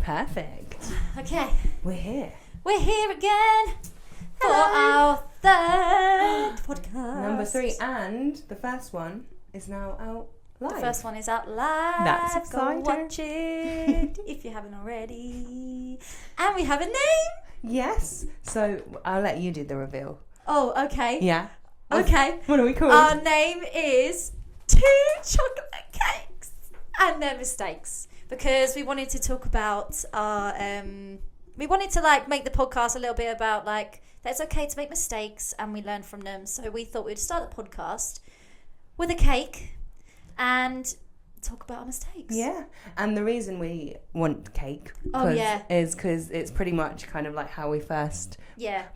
Perfect. Okay. We're here. We're here again for our third podcast. Number 3, and the first one is now out live. The first one is out live. That's exciting. Go watch it if you haven't already. And we have a name. Yes. So I'll let you do the reveal. Oh, okay. Yeah. Okay. What are we called? Our name is 2 Chocolate Cakes and Their Mistakes, because we wanted to talk about our we wanted to make the podcast a little bit about that it's okay to make mistakes and we learn from them. So we thought we'd start the podcast with a cake and talk about our mistakes. Yeah. And the reason we want cake is because it's pretty much kind of like how we first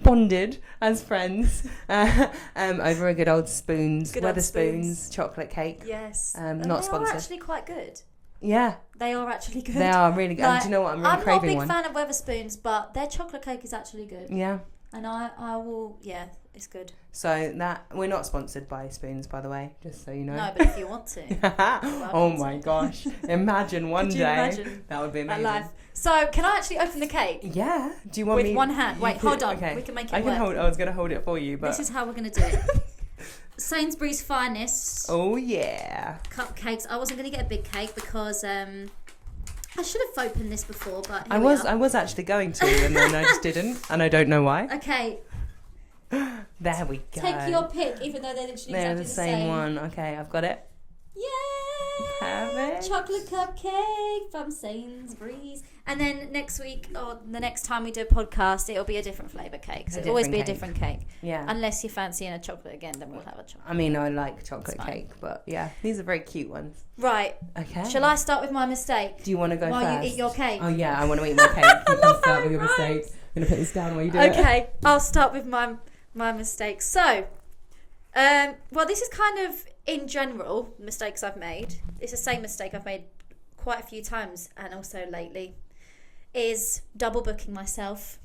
bonded as friends over a good old Weatherspoons chocolate cake. Yes. Not sponsored. They are actually quite good. Yeah. They are actually good. They are really good. And do you know what? I'm really craving one. I'm not a big fan of Weatherspoons, but their chocolate cake is actually good. Yeah. And I will, it's good. So that, we're not sponsored by Spoons, by the way, just so you know. No, but if you want to. Oh my gosh. Imagine one day. Imagine that would be amazing. Life. So, can I actually open the cake? Yeah. Do you want me? With one hand. Wait, hold on. Okay. We can make it I was going to hold it for you, but. This is how we're going to do it. Sainsbury's Finest. Oh, yeah. Cupcakes. I wasn't going to get a big cake because I should have opened this before, but I was actually going to, and then I just didn't, and I don't know why. Okay. There we go. Take your pick, even though they're literally exactly the same one. Okay, I've got it. Yay! Perfect. Chocolate cupcake from Sainsbury's. And then next week, or the next time we do a podcast, it'll be a different flavour cake. So it'll always be a different cake. Yeah. Unless you're fancying a chocolate again, then we'll have a chocolate. I mean, I like chocolate cake, but yeah, these are very cute ones. Right. Okay. Shall I start with my mistake? Do you want to go while first? You eat your cake? Oh yeah, I want to eat my cake. You can start with your mistakes. I'm going to put this down while you do it. Okay, I'll start with my mistakes. So, well, this is kind of, in general, mistakes I've made. It's the same mistake I've made quite a few times, and also lately, is double booking myself.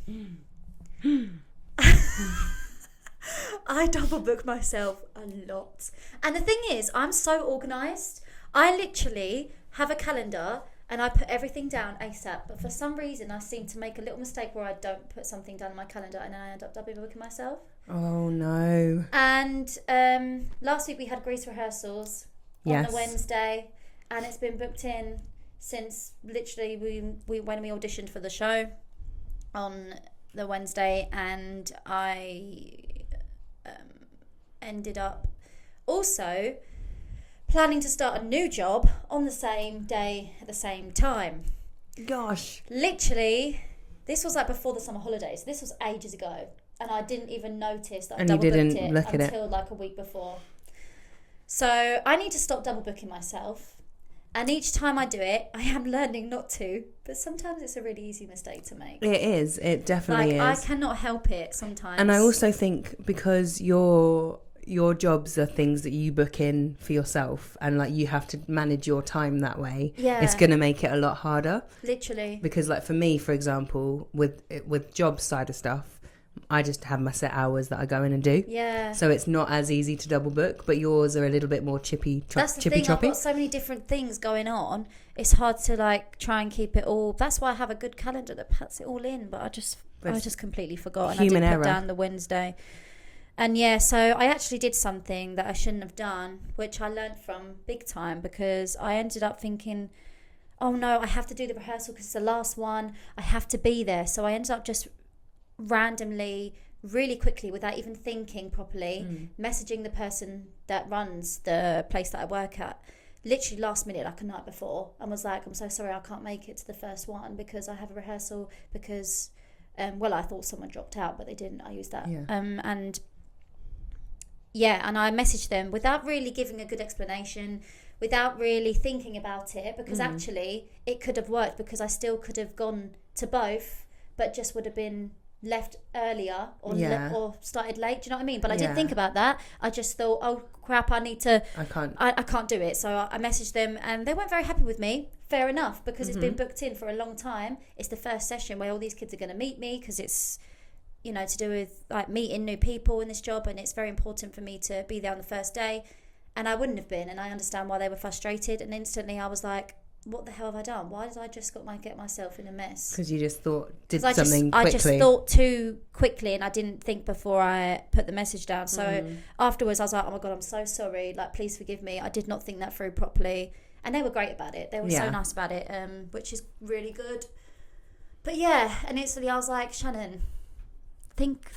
I double book myself a lot. And the thing is, I'm so organised. I literally have a calendar and I put everything down ASAP. But for some reason, I seem to make a little mistake where I don't put something down in my calendar and then I end up double booking myself. Oh, no. And last week we had Grease rehearsals on the Wednesday, and it's been booked in since literally we when we auditioned for the show on the Wednesday, and I ended up also planning to start a new job on the same day at the same time. Gosh. Literally, this was before the summer holidays. This was ages ago. And I didn't even notice that I and double booked it until a week before. So I need to stop double booking myself. And each time I do it, I am learning not to. But sometimes it's a really easy mistake to make. It is. It definitely is. I cannot help it sometimes. And I also think because your jobs are things that you book in for yourself, and you have to manage your time that way. Yeah. It's going to make it a lot harder. Literally. Because for me, for example, with job side of stuff, I just have my set hours that I go in and do. Yeah. So it's not as easy to double book, but yours are a little bit more chippy That's the thing. choppy. I've got so many different things going on. It's hard to try and keep it all. That's why I have a good calendar that puts it all in. But I just completely forgot, and I did put down the Wednesday. And so I actually did something that I shouldn't have done, which I learned from big time, because I ended up thinking, oh no, I have to do the rehearsal because it's the last one. I have to be there. So I ended up just randomly, really quickly, without even thinking properly, messaging the person that runs the place that I work at, literally last minute, a night before, and was like, I'm so sorry, I can't make it to the first one because I have a rehearsal because I thought someone dropped out, but they didn't. I used that. And I messaged them without really giving a good explanation, without really thinking about it, because actually it could have worked, because I still could have gone to both, but just would have been left earlier or started late. Do you know what I mean? But I didn't think about that. I just thought, oh crap, I can't do it. So I messaged them, and they weren't very happy with me. Fair enough, because it's been booked in for a long time. It's the first session where all these kids are going to meet me, because it's to do with meeting new people in this job, and it's very important for me to be there on the first day. And I wouldn't have been, and I understand why they were frustrated. And instantly I was like, what the hell have I done? Why did I just get myself in a mess? Because you just something quickly. I just thought too quickly, and I didn't think before I put the message down. So afterwards, I was like, oh my God, I'm so sorry. Like, please forgive me. I did not think that through properly. And they were great about it. They were so nice about it, which is really good. But yeah, and instantly I was like, Shannon, think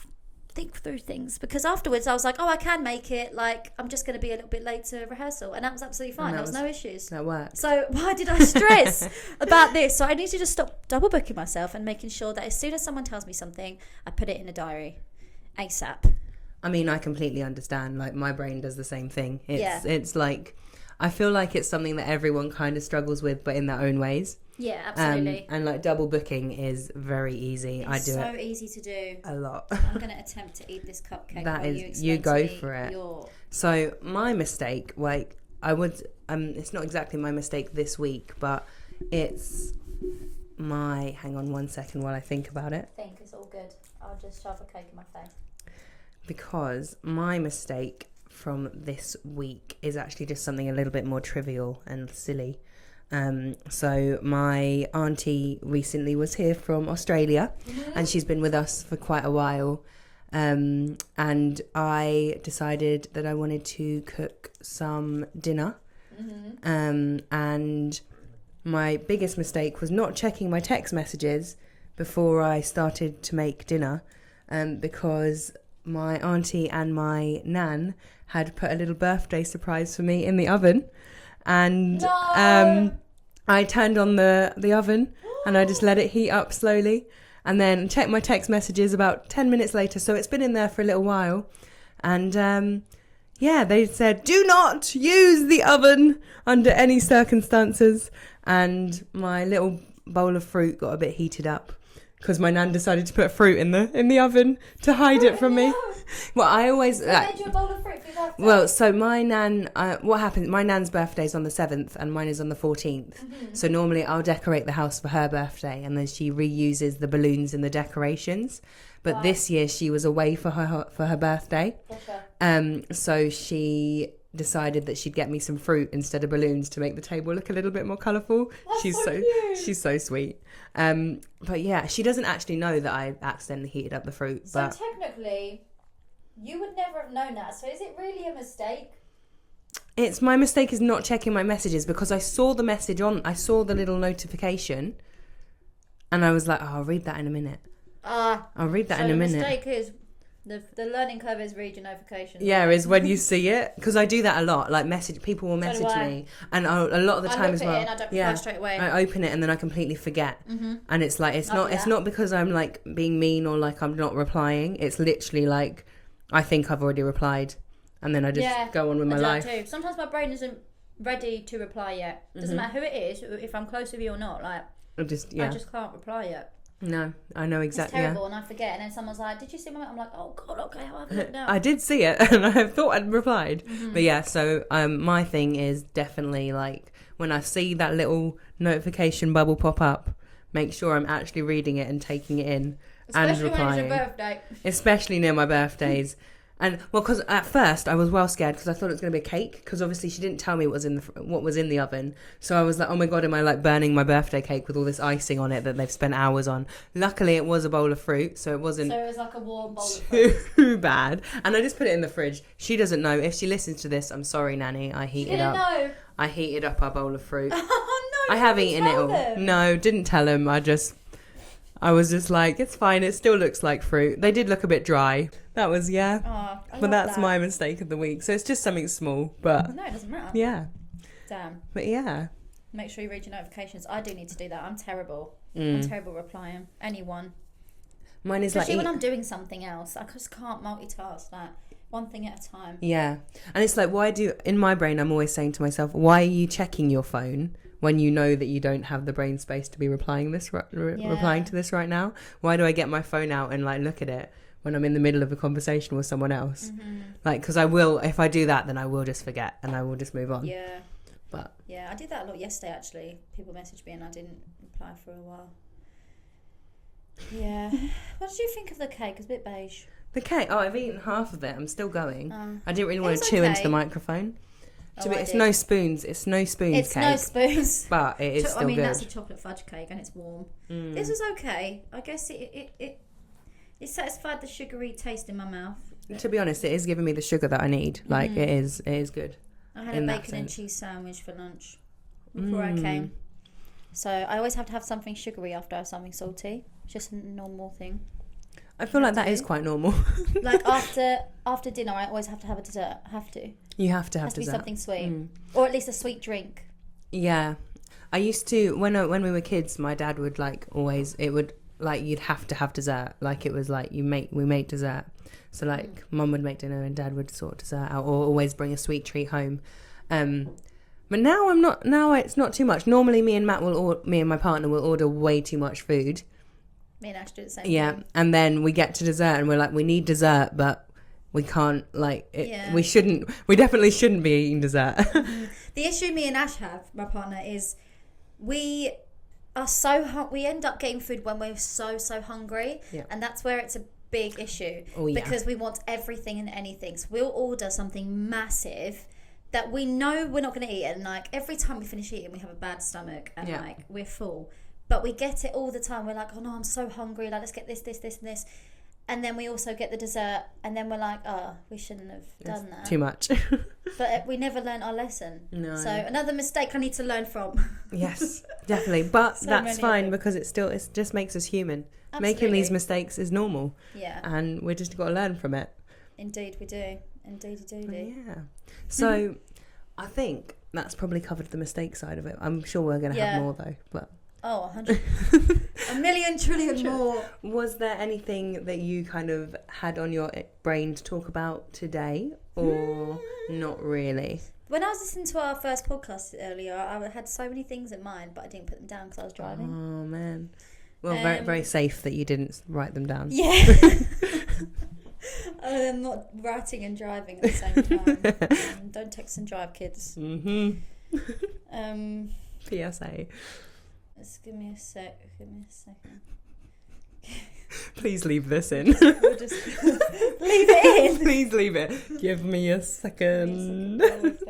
through things, because afterwards I was like, oh, I can make it, like I'm just going to be a little bit late to rehearsal, and that was absolutely fine. There was no issues. That worked. So why did I stress about this? So I need to just stop double booking myself and making sure that as soon as someone tells me something, I put it in a diary ASAP. I mean, I completely understand. Like, my brain does the same thing. It's like, I feel like it's something that everyone kind of struggles with, but in their own ways. Yeah, absolutely. And like, double booking is very easy. I do it so easy to do. A lot. I'm going to attempt to eat this cupcake. That is, you go for it. So my mistake, like, it's not exactly my mistake this week, but it's hang on one second while I think about it. I think it's all good. I'll just shove a cake in my face. Because my mistake from this week is actually just something a little bit more trivial and silly. So my auntie recently was here from Australia, and she's been with us for quite a while, and I decided that I wanted to cook some dinner, and my biggest mistake was not checking my text messages before I started to make dinner, because my auntie and my nan had put a little birthday surprise for me in the oven. And I turned on the oven and I just let it heat up slowly, and then checked my text messages about 10 minutes later. So it's been in there for a little while. And they said, do not use the oven under any circumstances. And my little bowl of fruit got a bit heated up, because my nan decided to put fruit in the oven to hide it from me. Well, I always... Who made you a bowl of fruit for your birthday? Well, so my nan... what happens... My nan's birthday's on the 7th and mine is on the 14th. So normally I'll decorate the house for her birthday, and then she reuses the balloons in the decorations. But this year she was away for her birthday. So she decided that she'd get me some fruit instead of balloons to make the table look a little bit more colourful. She's so sweet. But yeah, she doesn't actually know that I accidentally heated up the fruit. So technically, you would never have known that. So is it really a mistake? It's my mistake is not checking my messages, because I saw the message I saw the little notification, and I was like, oh, I'll read that in a minute. I'll read that in a minute. So the mistake is the learning curve is read your notifications. Yeah, is when you see it, because I do that a lot. Like, people will message me, and a lot of the time as well. I don't reply straight away. I open it and then I completely forget, and it's like it's not because I'm like being mean or like I'm not replying. It's literally like I think I've already replied, and then I just go on with my life. Too. Sometimes my brain isn't ready to reply yet. Doesn't matter who it is, if I'm close with you or not. Like, I just can't reply yet. No, I know exactly. It's terrible, and I forget. And then someone's like, "Did you see my?" I'm like, "Oh God, okay, I'll have a look now." I did see it, and I thought I'd replied. But yeah, so my thing is definitely like when I see that little notification bubble pop up, make sure I'm actually reading it and taking it in, and replying. Especially when it's your birthday. Especially near my birthdays. And well, because at first I was well scared, because I thought it was going to be a cake, because obviously she didn't tell me what was in the oven. So I was like, oh my God, am I like burning my birthday cake with all this icing on it that they've spent hours on? Luckily it was a bowl of fruit, so it wasn't so it was like a warm bowl of fruit. Too bad. And I just put it in the fridge. She doesn't know. If she listens to this, I'm sorry, Nanny, I heated up our bowl of fruit. Oh no, I have eaten it all. Them. No, didn't tell him. I was just like, it's fine, it still looks like fruit. They did look a bit dry. That was, but that's my mistake of the week. So it's just something small, but... No, it doesn't matter. Yeah. Damn. But yeah. Make sure you read your notifications. I do need to do that. I'm terrible. I'm terrible replying. Anyone. Mine is especially when I'm doing something else. I just can't multitask, like one thing at a time. Yeah. And it's like, in my brain, I'm always saying to myself, why are you checking your phone when you know that you don't have the brain space to be replying to this right now? Why do I get my phone out and like look at it when I'm in the middle of a conversation with someone else? Like, because if I do that, then I will just forget and I will just move on. Yeah. But yeah, I did that a lot yesterday actually. People messaged me and I didn't reply for a while. Yeah. What did you think of the cake? It's a bit beige. The cake? Oh, I've eaten half of it. I'm still going. I didn't really want to chew into the microphone. It's no spoons. It's no spoons It's cake. no spoons. But it is still good. That's a chocolate fudge cake and it's warm. This was okay. I guess it satisfied the sugary taste in my mouth. To be honest, it is giving me the sugar that I need. Like, it is good. I had a bacon and cheese sandwich for lunch before I came. So I always have to have something sugary after I have something salty. It's just a normal thing. I feel like that is quite normal. Like after dinner, I always have to have a dessert. I have to. You have to have dessert. It has to be something sweet. Or at least a sweet drink. Yeah. I used to, when we were kids, my dad would like always, it would like, you'd have to have dessert. Like it was like, we made dessert. So like mum would make dinner and dad would sort dessert out, or always bring a sweet treat home. But now it's not too much. Normally me and my partner will order way too much food. Me and Ash do the same thing. And then we get to dessert and we're like, we need dessert, but we can't, like, we definitely shouldn't be eating dessert. The issue me and Ash have, my partner, is we are we end up getting food when we're so hungry. Yeah. And that's where it's a big issue. Oh, yeah. Because we want everything and anything. So we'll order something massive that we know we're not going to eat, and like every time we finish eating we have a bad stomach and like we're full, but we get it all the time. We're like, oh no, I'm so hungry, like let's get this and this, and then we also get the dessert, and then we're like, oh, we shouldn't have done that, too much. But we never learned our lesson. No. So another mistake I need to learn from. Yes, definitely. But that's fine, because it just makes us human. Absolutely. Making these mistakes is normal. Yeah. And we just got to learn from it. Indeed we do. Indeed you do. Yeah. So I think that's probably covered the mistake side of it. I'm sure we're going to have more though. But 100. A million trillion more. Was there anything that you kind of had on your brain to talk about today, or not really? When I was listening to our first podcast earlier, I had so many things in mind, but I didn't put them down because I was driving. Oh man. Well, very, very safe that you didn't write them down. Yeah. I'm not writing and driving at the same time. Don't text and drive, kids. PSA. Just give me a second. Please leave this in. We'll just leave it in. Please leave it. Give me a second. Bear with.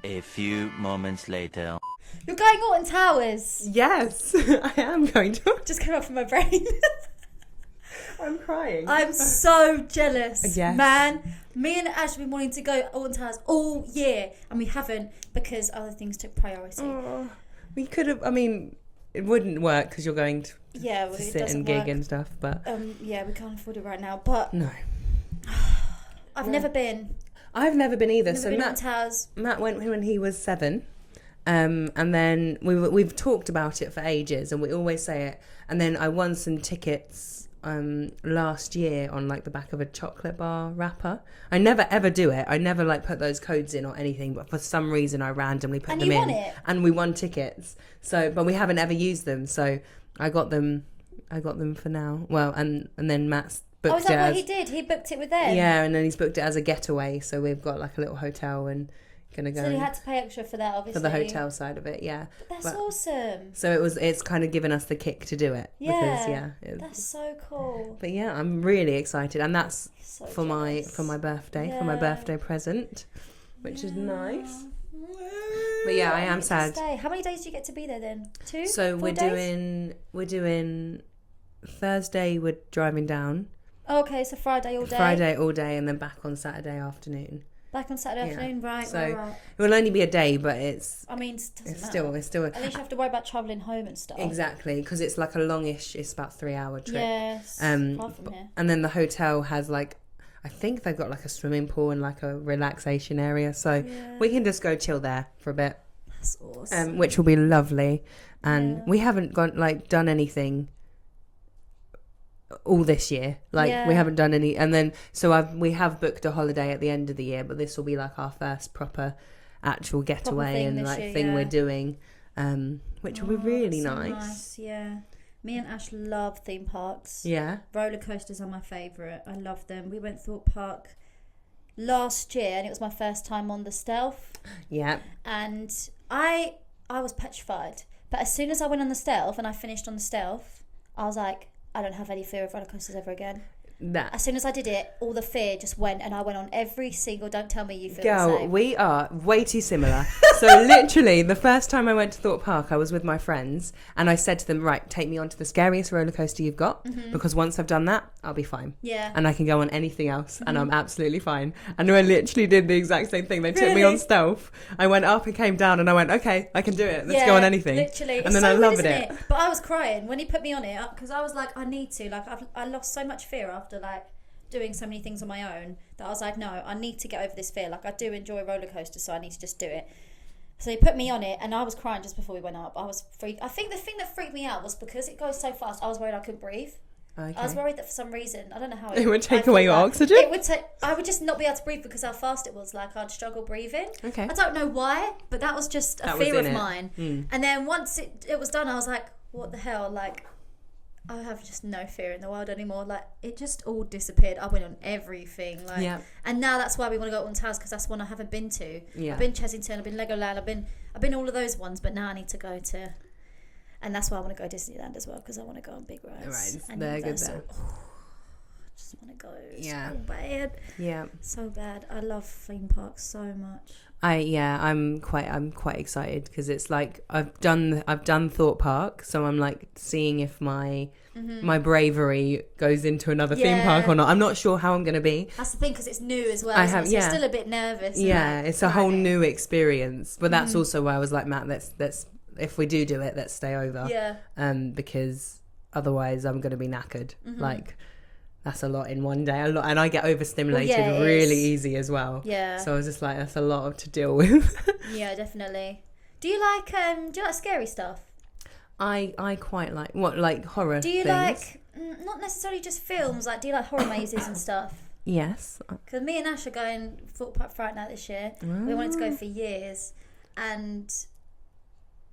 A few moments later. You're going Alton Towers. Yes, I am going to. Just came up from my brain. I'm crying. I'm so jealous. Yes. Man, me and Ash have been wanting to go Alton Towers all year, and we haven't because other things took priority. Oh, we could have, I mean, it wouldn't work because you're going to sit and gig and stuff, but... yeah, we can't afford it right now, but... No. I've never been. I've never been either. Never been Alton Towers. Matt went when he was 7. And then we've talked about it for ages, and we always say it. And then I won some tickets last year on like the back of a chocolate bar wrapper. I never ever do it. I never like put those codes in or anything, but for some reason I randomly put them in. And you won it. And we won tickets. So, but we haven't ever used them. So I got them for now. Well, and then Matt's booked it. Oh, is that what he did? He booked it with them? Yeah, and then he's booked it as a getaway. So we've got like a little hotel and gonna go. So you had to pay extra for that, obviously. For the hotel side of it, yeah. But that's awesome. So it's kind of given us the kick to do it. Yeah. Because, that's so cool. But yeah, I'm really excited, and that's for my birthday, for my birthday present, which is nice. But yeah, I am sad. How many days do you get to be there then? 2? So we're doing Thursday. We're driving down. Oh, okay, so Friday all day. Friday all day, and then back on Saturday afternoon. Back on Saturday afternoon, right. So it will only be a day, but it's... I mean, it's still... At least you have to worry about travelling home and stuff. Exactly, because it's like a longish... It's about 3-hour trip. Yes, far from here. And then the hotel has like... I think they've got like a swimming pool and like a relaxation area. So we can just go chill there for a bit. That's awesome. Which will be lovely. And we haven't done anything... all this year, we haven't done any, and then we have booked a holiday at the end of the year, but this will be like our first proper actual getaway and like thing we're doing, which will be really nice. Yeah, me and Ash love theme parks. Yeah, roller coasters are my favourite. I love them. We went Thorpe Park last year, and it was my first time on the Stealth. Yeah, and I was petrified, but as soon as I went on the Stealth and I finished on the Stealth, I was like, I don't have any fear of roller coasters ever again. As soon as I did it, all the fear just went, and I went on every single. Don't tell me you feel Girl, the same. we are way too similar. So literally, the first time I went to Thorpe Park, I was with my friends, and I said to them, right, take me onto the scariest roller coaster you've got, because once I've done that, I'll be fine. Yeah. And I can go on anything else, and I'm absolutely fine. And I literally did the exact same thing. They took me on stealth. I went up and came down, and I went, okay, I can do it. Let's go on anything. Literally. And then I loved it. But I was crying when he put me on it, because I was like, I need to. Like, I lost so much fear after, like, doing so many things on my own that I was like, no, I need to get over this fear. Like, I do enjoy roller coasters, so I need to just do it. So he put me on it, and I was crying just before we went up. I was freaked. I think the thing that freaked me out was because it goes so fast, I was worried I couldn't breathe. Okay. I was worried that for some reason, I don't know how it would take away your oxygen. I would just not be able to breathe because how fast it was. Like, I'd struggle breathing. Okay. I don't know why, but that was just a fear of mine. And then once it was done, I was like, what the hell? Like, I have just no fear in the world anymore. Like, it just all disappeared. I went on everything. Like, and now that's why we want to go to Alton Towers, because that's one I haven't been to. Yeah. I've been Chessington, I've been Legoland, I've been all of those ones, but now I need to go to, and that's why I want to go to Disneyland as well, because I want to go on big rides. Right, they're good there. I just want to go so bad. Yeah. So bad. I love theme parks so much. I'm quite excited, because it's like I've done Thorpe Park, so I'm like seeing if my bravery goes into another theme park or not. I'm not sure how I'm going to be. That's the thing, because it's new as well. So you're still a bit nervous. Yeah, it's a whole new experience. But that's also why I was like, Matt, let's if we do it, let's stay over. Yeah. Because otherwise I'm going to be knackered. Like, that's a lot in one day, and I get overstimulated really easy as well. Yeah. So I was just like, that's a lot to deal with. Yeah, definitely. Do you like scary stuff? I quite like horror. Do you things. like not necessarily just films? Like, do you like horror mazes and stuff? Yes. Because me and Ash are going Thorpe Park Fright Night this year. We wanted to go for years, and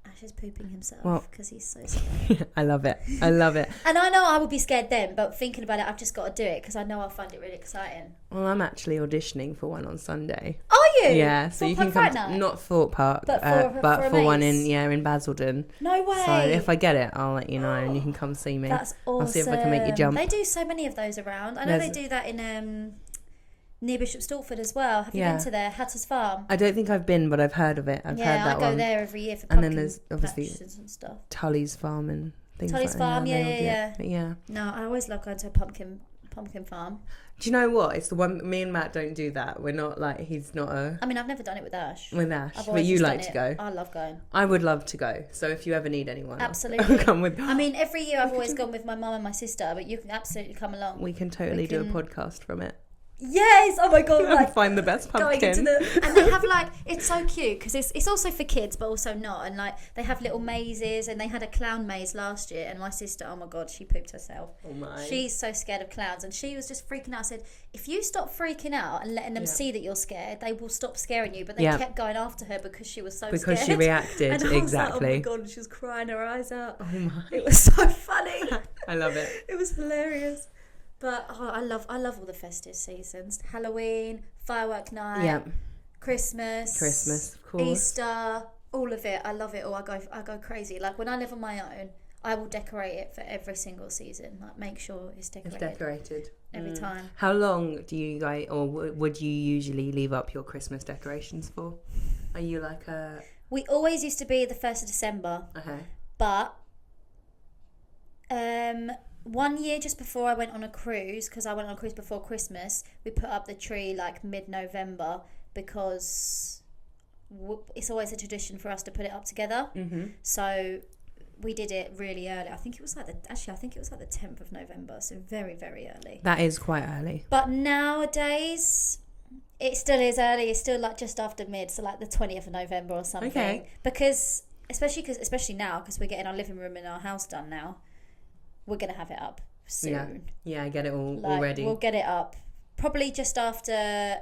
Ash is pooping himself because he's so scared. I love it. And I know I would be scared then, but thinking about it, I've just got to do it because I know I'll find it really exciting. Well, I'm actually auditioning for one on Sunday. Are you? Yeah, so you can come. Not Thorpe Park, but for one in Basildon. No way. So if I get it, I'll let you know, and you can come see me. That's awesome. I'll see if I can make you jump. They do so many of those around. I know they do that in near Bishop Stortford as well. Have you been to there? Hatter's Farm? I don't think I've been, but I've heard of it. I've heard that one. I go there every year for pumpkin. And then there's obviously and stuff. Tully's Farm and things Tully's like Farm, that. Yeah. No, I always love going to a pumpkin farm. Do you know what? It's the one. Me and Matt don't do that. We're not like, he's not a. I mean, I've never done it with Ash. But you like to go. I love going. I would love to go. So if you ever need anyone, absolutely I'll come with. I mean, every year I've always gone with my mum and my sister, but you can absolutely come along. We can totally do a podcast from it. Yes! Oh my god! Like, find the best pumpkin. And they have like, it's so cute because it's also for kids, but also not. And like, they have little mazes, and they had a clown maze last year. And my sister, oh my god, she pooped herself. Oh my! She's so scared of clowns, and she was just freaking out. I said, if you stop freaking out and letting them see that you're scared, they will stop scaring you. But they kept going after her because she was so scared. Because she reacted and I was exactly. like, oh my god! And she was crying her eyes out. Oh my! It was so funny. I love it. It was hilarious. But I love all the festive seasons. Halloween, firework night, Christmas, of course, Easter, all of it. I love it all. I go crazy. Like, when I live on my own, I will decorate it for every single season. Like, make sure it's decorated. Every time. How long do you guys, or would you usually leave up your Christmas decorations for? Are you like a... We always used to be the 1st of December. Okay. But... one year just before I went on a cruise, because I went on a cruise before Christmas, we put up the tree like mid-November because it's always a tradition for us to put it up together. Mm-hmm. So we did it really early. I think it was like the 10th of November, so very, very early. That is quite early. But nowadays, it still is early. It's still like just after mid, so like the 20th of November or something. Okay. Because especially now, because we're getting our living room in our house done now. We're going to have it up soon. Yeah, get it all ready. We'll get it up. Probably just after,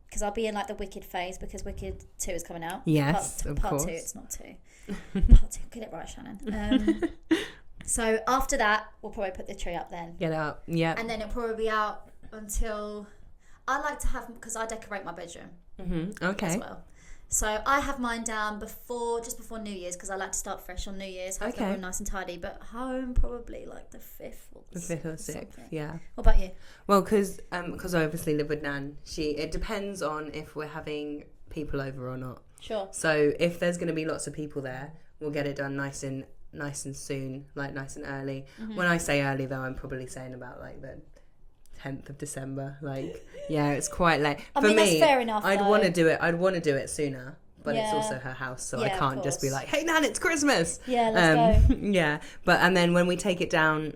because I'll be in like the Wicked phase, because Wicked 2 is coming out. Yes, part course. 2, it's not 2. Part 2, get it right, Shannon. So after that, we'll probably put the tree up then. Get it up, yeah. And then it'll probably be out until, I like to have, because I decorate my bedroom. Mm-hmm. Okay. As well. So I have mine down just before New Year's, because I like to start fresh on New Year's, have the room nice and tidy. But home probably like the 5th or the 5th or 6th. Yeah. What about you? Well, because I obviously live with Nan. It depends on if we're having people over or not. Sure. So if there's going to be lots of people there, we'll get it done nice and soon, like nice and early. Mm-hmm. When I say early, though, I'm probably saying about like the 10th of December. Like, yeah, it's quite late. I mean, that's fair enough. I'd want to do it sooner, but it's also her house, so I can't just be like, "Hey, Nan, it's Christmas." Yeah, let's go. Yeah, and then when we take it down,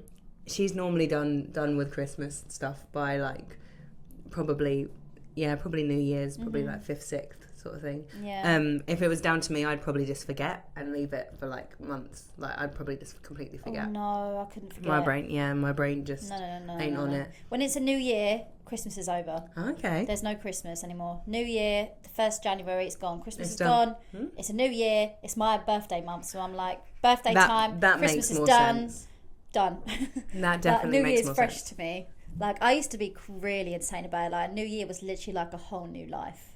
she's normally done with Christmas stuff by like probably New Year's, probably like 5th, 6th. Sort of thing. Yeah. If it was down to me, I'd probably just forget and leave it for like months. Like I'd probably just completely forget. Oh no, I couldn't forget. My brain just ain't on it. When it's a new year, Christmas is over. Okay. There's no Christmas anymore. New year, the 1st January, it's gone. Christmas is gone. It's a new year. It's my birthday month, so I'm like, birthday time. That Christmas makes more is done. Sense. Done. That definitely New makes Year's more fresh sense. to me. Like I used to be really insane about it. Like New Year was literally like a whole new life.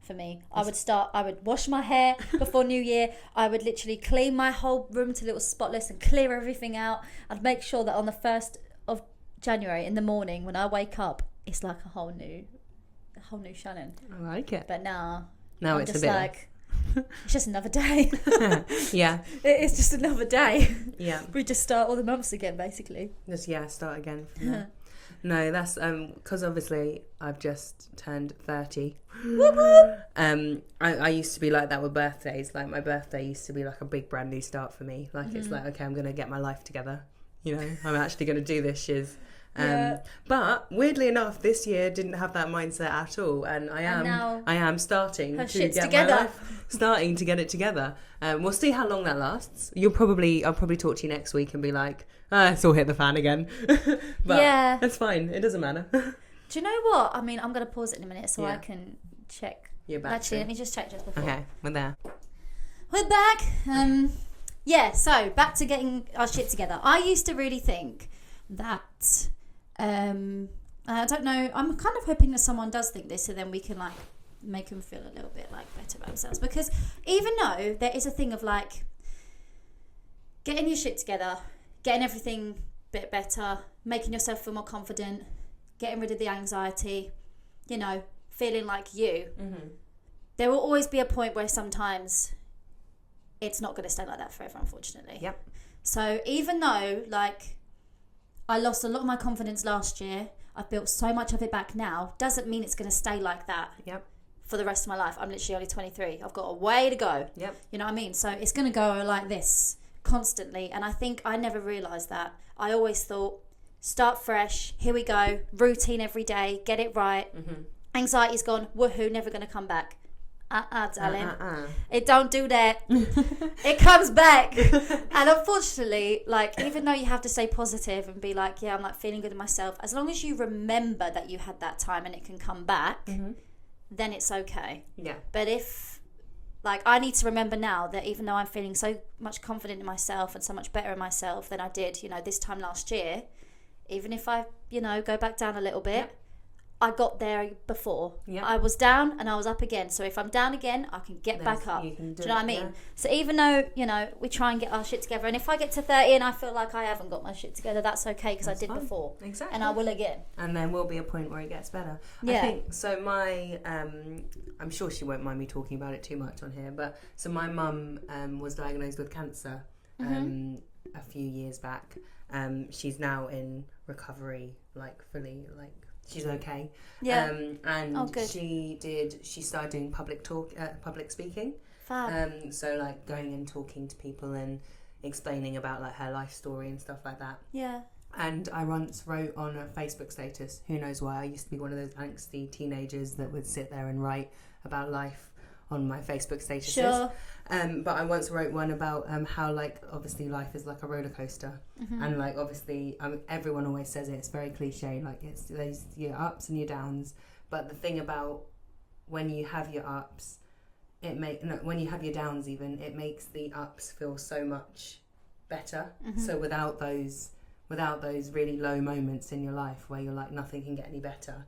For me, I would wash my hair before New Year. I would literally clean my whole room till it was spotless and clear everything out. I'd make sure that on the 1st of January in the morning when I wake up, it's like a whole new Shannon. I like it. But now it's just a bit like it's just another day. Yeah, it's just another day. Yeah, we just start all the months again, basically. Just start again from there. No, that's because obviously I've just turned 30. I used to be like that with birthdays. Like my birthday used to be like a big brand new start for me. Like it's like, okay, I'm gonna get my life together. You know, I'm actually gonna do this shiz. But weirdly enough, this year didn't have that mindset at all, and I am starting to get my life, starting to get it together. We'll see how long that lasts. I'll probably talk to you next week and be like, it's all hit the fan again. But it's fine. It doesn't matter. Do you know what? I mean, I'm going to pause it in a minute so I can check. You're back. Actually, let me just check just before. Okay, we're there. We're back. So back to getting our shit together. I used to really think that I don't know, I'm kind of hoping that someone does think this so then we can like make them feel a little bit like better about themselves, because even though there is a thing of like getting your shit together, getting everything a bit better, making yourself feel more confident, getting rid of the anxiety, you know, feeling like you, there will always be a point where sometimes it's not going to stay like that forever, unfortunately. Yep. So even though like I lost a lot of my confidence last year, I've built so much of it back now, doesn't mean it's going to stay like that for the rest of my life. I'm literally only 23. I've got a way to go. Yep. You know what I mean? So it's going to go like this constantly. And I think I never realised that. I always thought, start fresh, here we go, routine every day, get it right. Anxiety's gone, woohoo, never going to come back. Darling. It don't do that. It comes back. And unfortunately, like, even though you have to stay positive and be like, yeah, I'm like feeling good in myself, as long as you remember that you had that time and it can come back, then it's okay. Yeah. But if, like, I need to remember now that even though I'm feeling so much confident in myself and so much better in myself than I did, you know, this time last year, even if I, you know, go back down a little bit, I got there before. I was down and I was up again. So if I'm down again, I can get back up. Do you know what I mean? So even though, you know, we try and get our shit together, and if I get to 30 and I feel like I haven't got my shit together, that's okay, because I did fine. Before. Exactly. And I will again. And there will be a point where it gets better. Yeah. I think, so my, I'm sure she won't mind me talking about it too much on here, but so my mum was diagnosed with cancer a few years back. She's now in recovery, like fully, like, she's okay. Yeah. And she started doing public speaking. Fab. So like going and talking to people and explaining about like her life story and stuff like that. Yeah. And I once wrote on a Facebook status, who knows why, I used to be one of those angsty teenagers that would sit there and write about life on my Facebook statuses. Sure. But I once wrote one about how, like, obviously life is like a roller coaster, and like obviously everyone always says it, it's very cliche, like there's your ups and your downs, but the thing about when you have your ups, when you have your downs even, it makes the ups feel so much better. So without those really low moments in your life where you're like, nothing can get any better,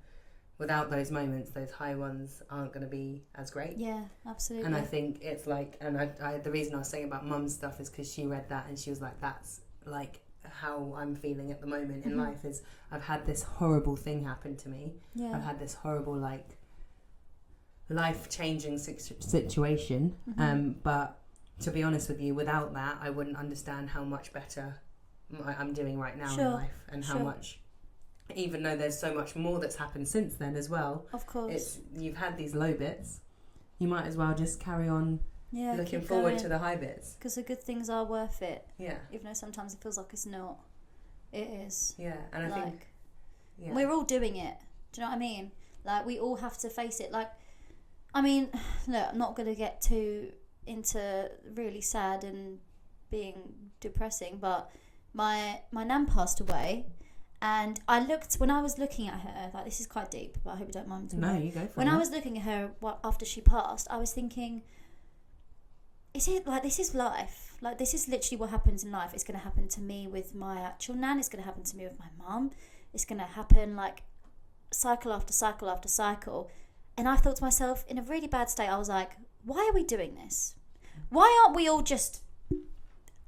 without those moments, those high ones aren't going to be as great. Yeah, absolutely. And I think it's like, and I the reason I was saying about mum's stuff is because she read that and she was like, that's like how I'm feeling at the moment in life is I've had this horrible thing happen to me. Yeah. I've had this horrible like life-changing situation. But to be honest with you, without that, I wouldn't understand how much better I'm doing right now in life, and how much, even though there's so much more that's happened since then as well. Of course. You've had these low bits. You might as well just carry on looking forward to the high bits. Because the good things are worth it. Yeah. Even though sometimes it feels like it's not. It is. Yeah, and I think... Yeah. We're all doing it. Do you know what I mean? Like, we all have to face it. Like, I mean, look, I'm not going to get too into really sad and being depressing, but my nan passed away, and when I was looking at her, like, this is quite deep, but I hope you don't mind. No, you go for it. When I was looking at her after she passed, I was thinking, is it like, this is life? Like, this is literally what happens in life. It's going to happen to me with my actual nan. It's going to happen to me with my mum. It's going to happen like cycle after cycle after cycle. And I thought to myself, in a really bad state, I was like, why are we doing this? Why aren't we all just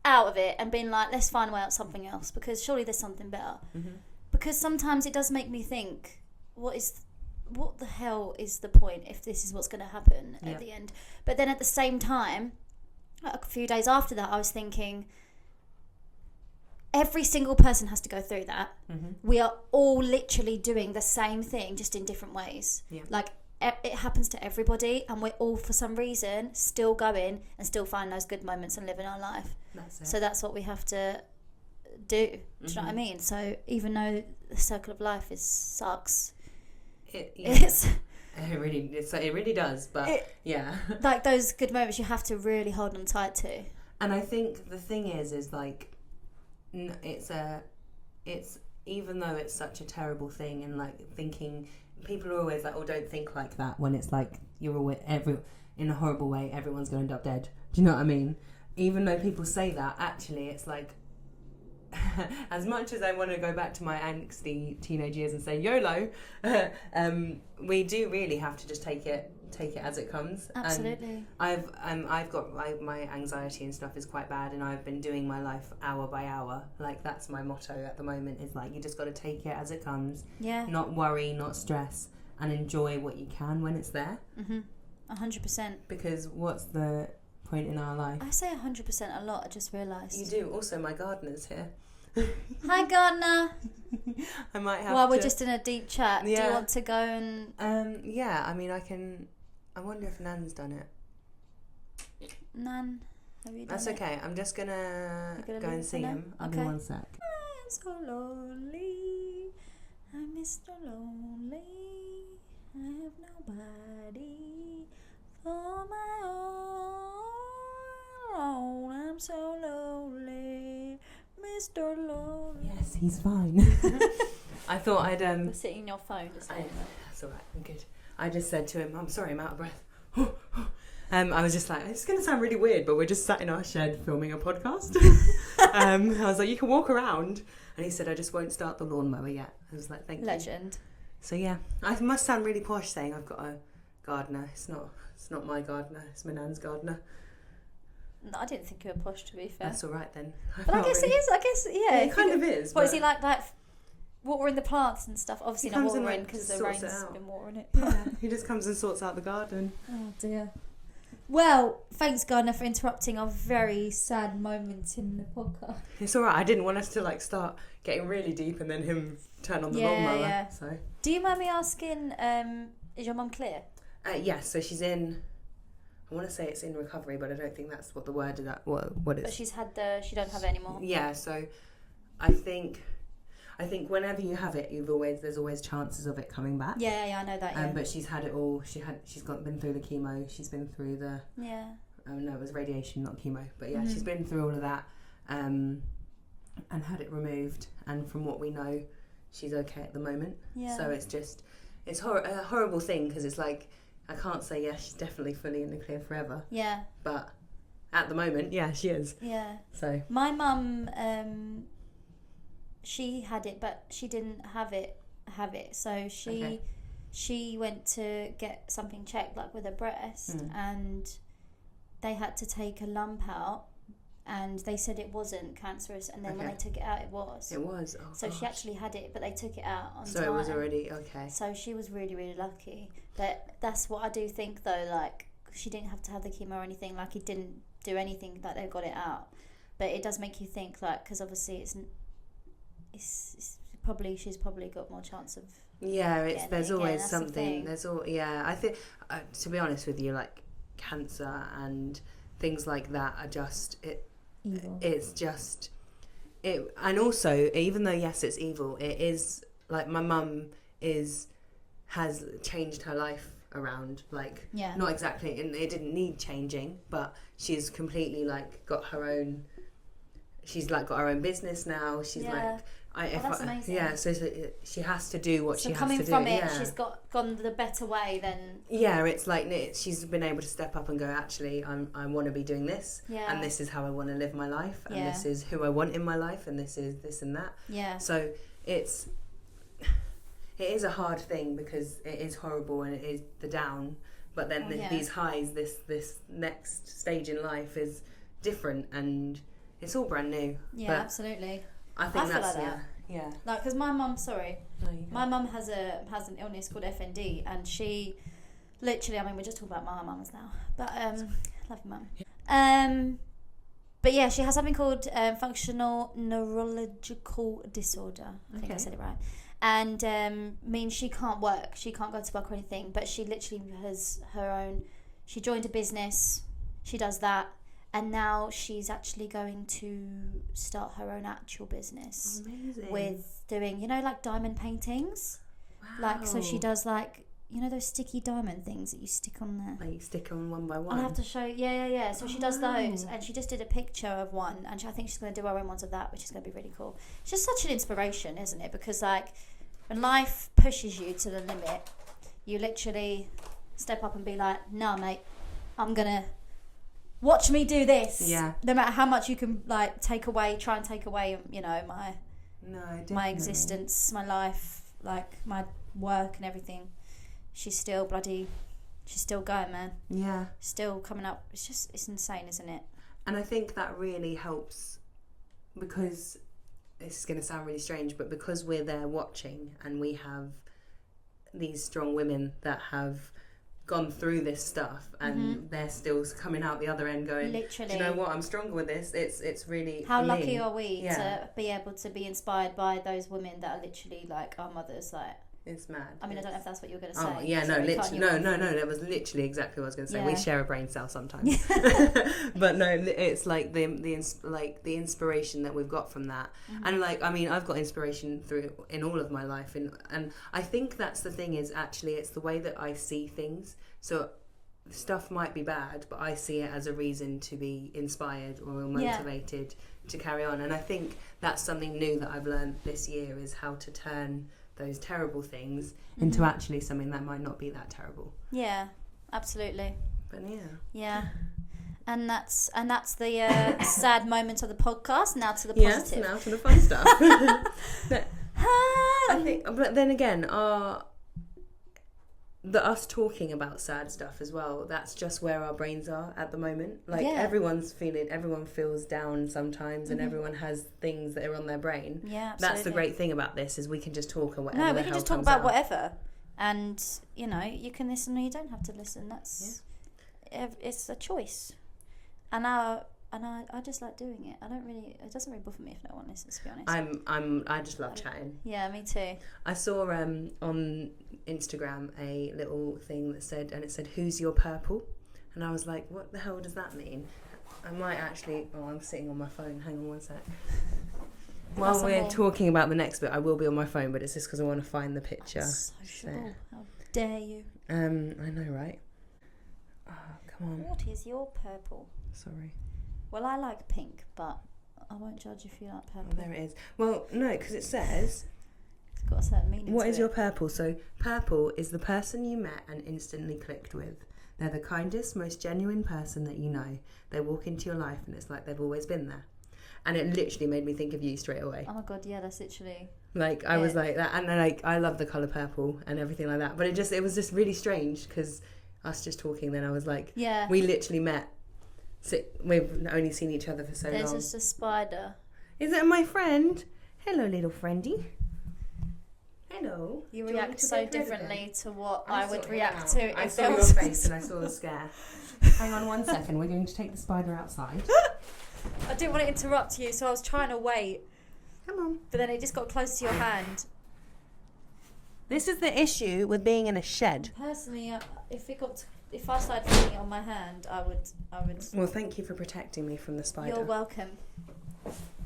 out of it and being like, let's find out something else, because surely there's something better. Because sometimes it does make me think, what the hell is the point if this is what's going to happen at the end? But then at the same time, a few days after that, I was thinking, every single person has to go through that. We are all literally doing the same thing, just in different ways. Like, it happens to everybody, and we're all, for some reason, still going and still find those good moments and living our life. So that's what we have to do. Do you know what I mean? So even though the circle of life sucks, it really does. But like, those good moments, you have to really hold on tight to. And I think the thing is like, it's even though it's such a terrible thing, and like, thinking, people are always like, oh, don't think like that, when it's like, you're always in a horrible way, everyone's going to end up dead. Do you know what I mean? Even though people say that, actually it's like, as much as I want to go back to my angsty teenage years and say YOLO, we do really have to just take it as it comes. Absolutely. And I've got my anxiety and stuff is quite bad, and I've been doing my life hour by hour. Like, that's my motto at the moment, is like, you just got to take it as it comes. Yeah. Not worry, not stress, and enjoy what you can when it's there. 100%. Because what's the point in our life? I say 100% a lot, I just realised. You do. Also, my gardener's here. Hi, gardener. I might have While we're just in a deep chat, do you want to go and... yeah, I mean, I wonder if Nan's done it. Nan, have you done That's okay. I'm just going to go and see him. I'll be 1 sec. I'm so lonely. I'm Mr. Lonely. I have nobody for my own. I'm so lonely. Mr. Lonely. Yes, he's fine. I thought I'd... You're sitting on your phone to say that's alright, I'm good. I just said to him, I'm sorry, I'm out of breath. I was just like, it's going to sound really weird, but we're just sat in our shed filming a podcast. I was like, you can walk around. And he said, I just won't start the lawnmower yet. I was like, thank you. Legend. So yeah, I must sound really posh saying I've got a gardener. It's not my gardener, it's my nan's gardener. No, I didn't think you were posh, to be fair. That's all right then. But I guess it is. I guess, yeah. It kind of is. What is he like watering the plants and stuff? Obviously not watering, because the rain's been watering it. Yeah, he just comes and sorts out the garden. Oh dear. Well, thanks, Gardener, for interrupting our very sad moment in the podcast. It's all right. I didn't want us to like start getting really deep and then him turn on the lawnmower. Yeah. So. Do you mind me asking? Is your mum clear? Yes. So she's in. I want to say it's in recovery, but I don't think that's what the word is. What is? But she don't have it anymore. Yeah. So, I think whenever you have it, there's always chances of it coming back. Yeah, I know that. Yeah. But she's had it all. She's been through the chemo. She's been through the. Yeah. No, it was radiation, not chemo. But yeah, she's been through all of that, and had it removed. And from what we know, she's okay at the moment. Yeah. So it's a horrible thing, because it's like, I can't say yes, she's definitely fully in the clear forever. Yeah. But at the moment, yeah, she is. Yeah. So my mum, she had it, but she didn't have it. So she she went to get something checked, like with her breast, and they had to take a lump out, and they said it wasn't cancerous, and then when they took it out, it was. It was. Oh, so she actually had it, but they took it out on time. So it was already okay. So she was really, really lucky. But that's what I do think, though. Like, she didn't have to have the chemo or anything. Like, it didn't do anything. Like, they got it out. But it does make you think, like, because obviously it's probably, she's probably got more chance of. Yeah, there's always something. I think, to be honest with you, like cancer and things like that are just evil. It's just it, and also even though yes, it's evil, it is like my mum has changed her life around, like not exactly, and it didn't need changing, but she's completely like got her own. She's like got her own business now. She's like. That's amazing. Yeah, so she has to do what she has to do. So coming from it, she's gone the better way than... Yeah, it's like she's been able to step up and go, actually, I want to be doing this, and this is how I want to live my life, and this is who I want in my life, and this is this and that. Yeah. So it is a hard thing because it is horrible and it is the down, but then these highs, this next stage in life is different and it's all brand new. Yeah, absolutely. I think that's like that. Yeah. Like, because my mum, my mum has an illness called FND, and she literally, I mean, we're just talking about my mums now, but love you, mum. But yeah, she has something called functional neurological disorder. I think I said it right. And means she can't work, she can't go to work or anything, but she literally has her own. She joined a business. She does that. And now she's actually going to start her own actual business. Amazing. With doing, like diamond paintings. Wow. Like, so she does like, those sticky diamond things that you stick on there. Like you stick on one by one. I'll have to show you. Yeah. So she does those, and she just did a picture of one, and I think she's going to do her own ones of that, which is going to be really cool. It's just such an inspiration, isn't it? Because like, when life pushes you to the limit, you literally step up and be like, nah, mate, I'm going to... watch me do this. Yeah. No matter how much you can like try and take away, my existence, my life, like my work and everything. She's still going, man. Yeah. Still coming up. It's insane, isn't it? And I think that really helps because this is going to sound really strange, but because we're there watching and we have these strong women that have gone through this stuff and they're still coming out the other end going, literally, do you know what, I'm stronger with this. It's really, how lucky are we to be able to be inspired by those women that are literally like our mothers. Like, it's mad. I mean, I don't know if that's what you were going to say. Oh yeah, no, literally, no, that was literally exactly what I was going to say. We share a brain cell sometimes. But no, it's like the inspiration that we've got from that. And like, I mean, I've got inspiration in all of my life, and I think that's the thing, is actually it's the way that I see things. So stuff might be bad, but I see it as a reason to be inspired or motivated to carry on. And I think that's something new that I've learned this year, is how to turn those terrible things into actually something that might not be that terrible. Yeah, absolutely. But yeah. And that's the sad moment of the podcast. Now to the positive. Yes, now to the fun stuff. I think, but then again, us talking about sad stuff as well, that's just where our brains are at the moment. Like everyone feels down sometimes, and everyone has things that are on their brain. Yeah, absolutely. That's the great thing about this, is we can just talk and whatever. No, we can just talk about whatever, and you can listen or you don't have to listen. That's it's a choice, and I just like doing it. It doesn't really bother me if no one listens, to be honest. I just love chatting. Yeah, me too. I saw on Instagram a little thing that said, who's your purple? And I was like, what the hell does that mean? I might actually, I'm sitting on my phone, hang on one sec. While we're talking about the next bit, I will be on my phone, but it's just because I want to find the picture. That's so sure. How dare you? I know, right? Oh, come on. What is your purple? Sorry. Well, I like pink, but I won't judge if you like purple. Oh, there it is. Well, no, because it says... It's got a certain meaning. What is your purple? So, purple is the person you met and instantly clicked with. They're the kindest, most genuine person that you know. They walk into your life and it's like they've always been there. And it literally made me think of you straight away. Oh my God, yeah, that's literally... Like, I was like that. And then, like, I love the colour purple and everything like that. But it was just really strange because us just talking, then I was like, we literally met. So we've only seen each other for so long. There's just a spider. Is it my friend? Hello, little friendy. Hello. You react so differently to what I would react to. I saw your face and I saw the scare. Hang on 1 second. We're going to take the spider outside. I didn't want to interrupt you, so I was trying to wait. Come on. But then it just got close to your hand. This is the issue with being in a shed. Personally, if I started feeling it on my hand, I would. Well, thank you for protecting me from the spider. You're welcome.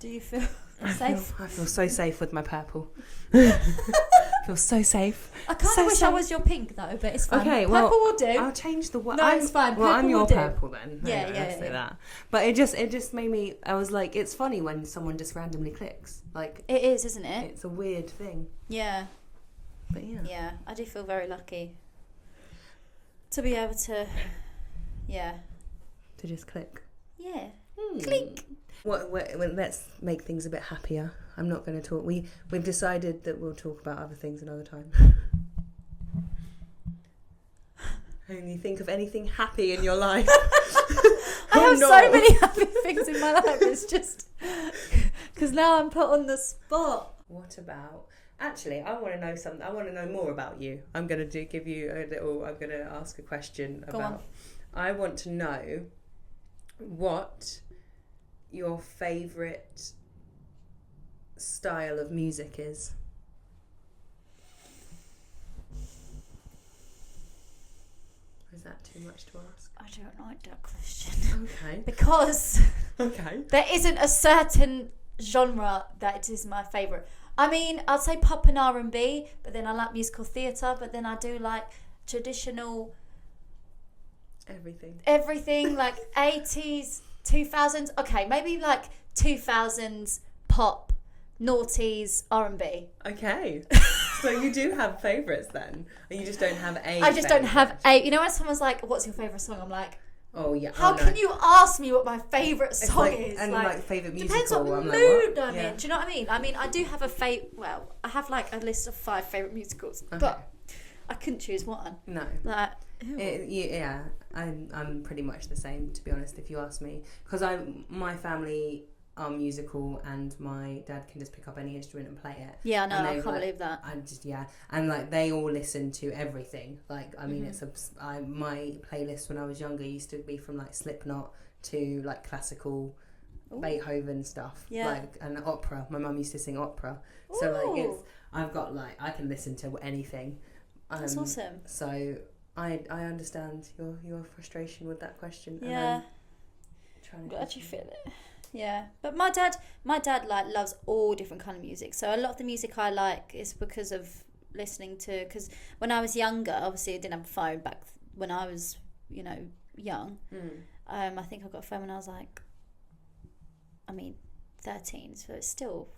Do you feel safe? I feel so safe with my purple. I feel so safe. I kind of wish I was your pink though, but it's fine. Okay, well, purple will do. I'll change the one. No, it's fine. Well, I'm your do. purple then. Yeah, Let's say that. But it just made me. I was like, it's funny when someone just randomly clicks. Like it is, isn't it? It's a weird thing. Yeah. But yeah. Yeah, I do feel very lucky to be able to. Yeah. To just click. Yeah. Click. Let's make things a bit happier. I'm not going to talk. We've decided that we'll talk about other things another time. Can you think of anything happy in your life? I have so many happy things in my life. It's just because now I'm put on the spot. What about? Actually, I want to know something. I want to know more about you. I'm going to give you a little. I'm going to ask a question about. Go on. I want to know what your favourite style of music is. Is that too much to ask? I don't like that question. Okay. Because okay, there isn't a certain genre that is my favourite. I mean, I'd say pop and R&B, but then I like musical theatre, but then I do like traditional... Everything, like 80s, 2000s. Okay, maybe like 2000s pop, noughties, R&B. Okay. So you do have favourites then? And you just don't have a I just don't have a... You know when someone's like, what's your favourite song? I'm like... Oh, yeah. How can you ask me what my favourite song is? And like favourite musical. Depends what I'm mood I'm in. Do you know what I mean? I mean, I do have I have like a list of 5 favourite musicals, but I couldn't choose one. No. Like, I'm pretty much the same, to be honest, if you ask me. Because my family are musical and my dad can just pick up any instrument and play it. Yeah, no, I can't believe that. And like they all listen to everything. Like, I mean, my playlist when I was younger used to be from like Slipknot to like classical Beethoven stuff. Yeah. Like, and opera. My mum used to sing opera. Ooh. So like I've got like, I can listen to anything. That's awesome. So I understand your frustration with that question. Yeah. I'm glad you feel it. Yeah, but my dad like loves all different kind of music. So a lot of the music I like is because of listening to. Because when I was younger, obviously I didn't have a phone back when I was, young. I think I got a phone when I was like, 13. So it's still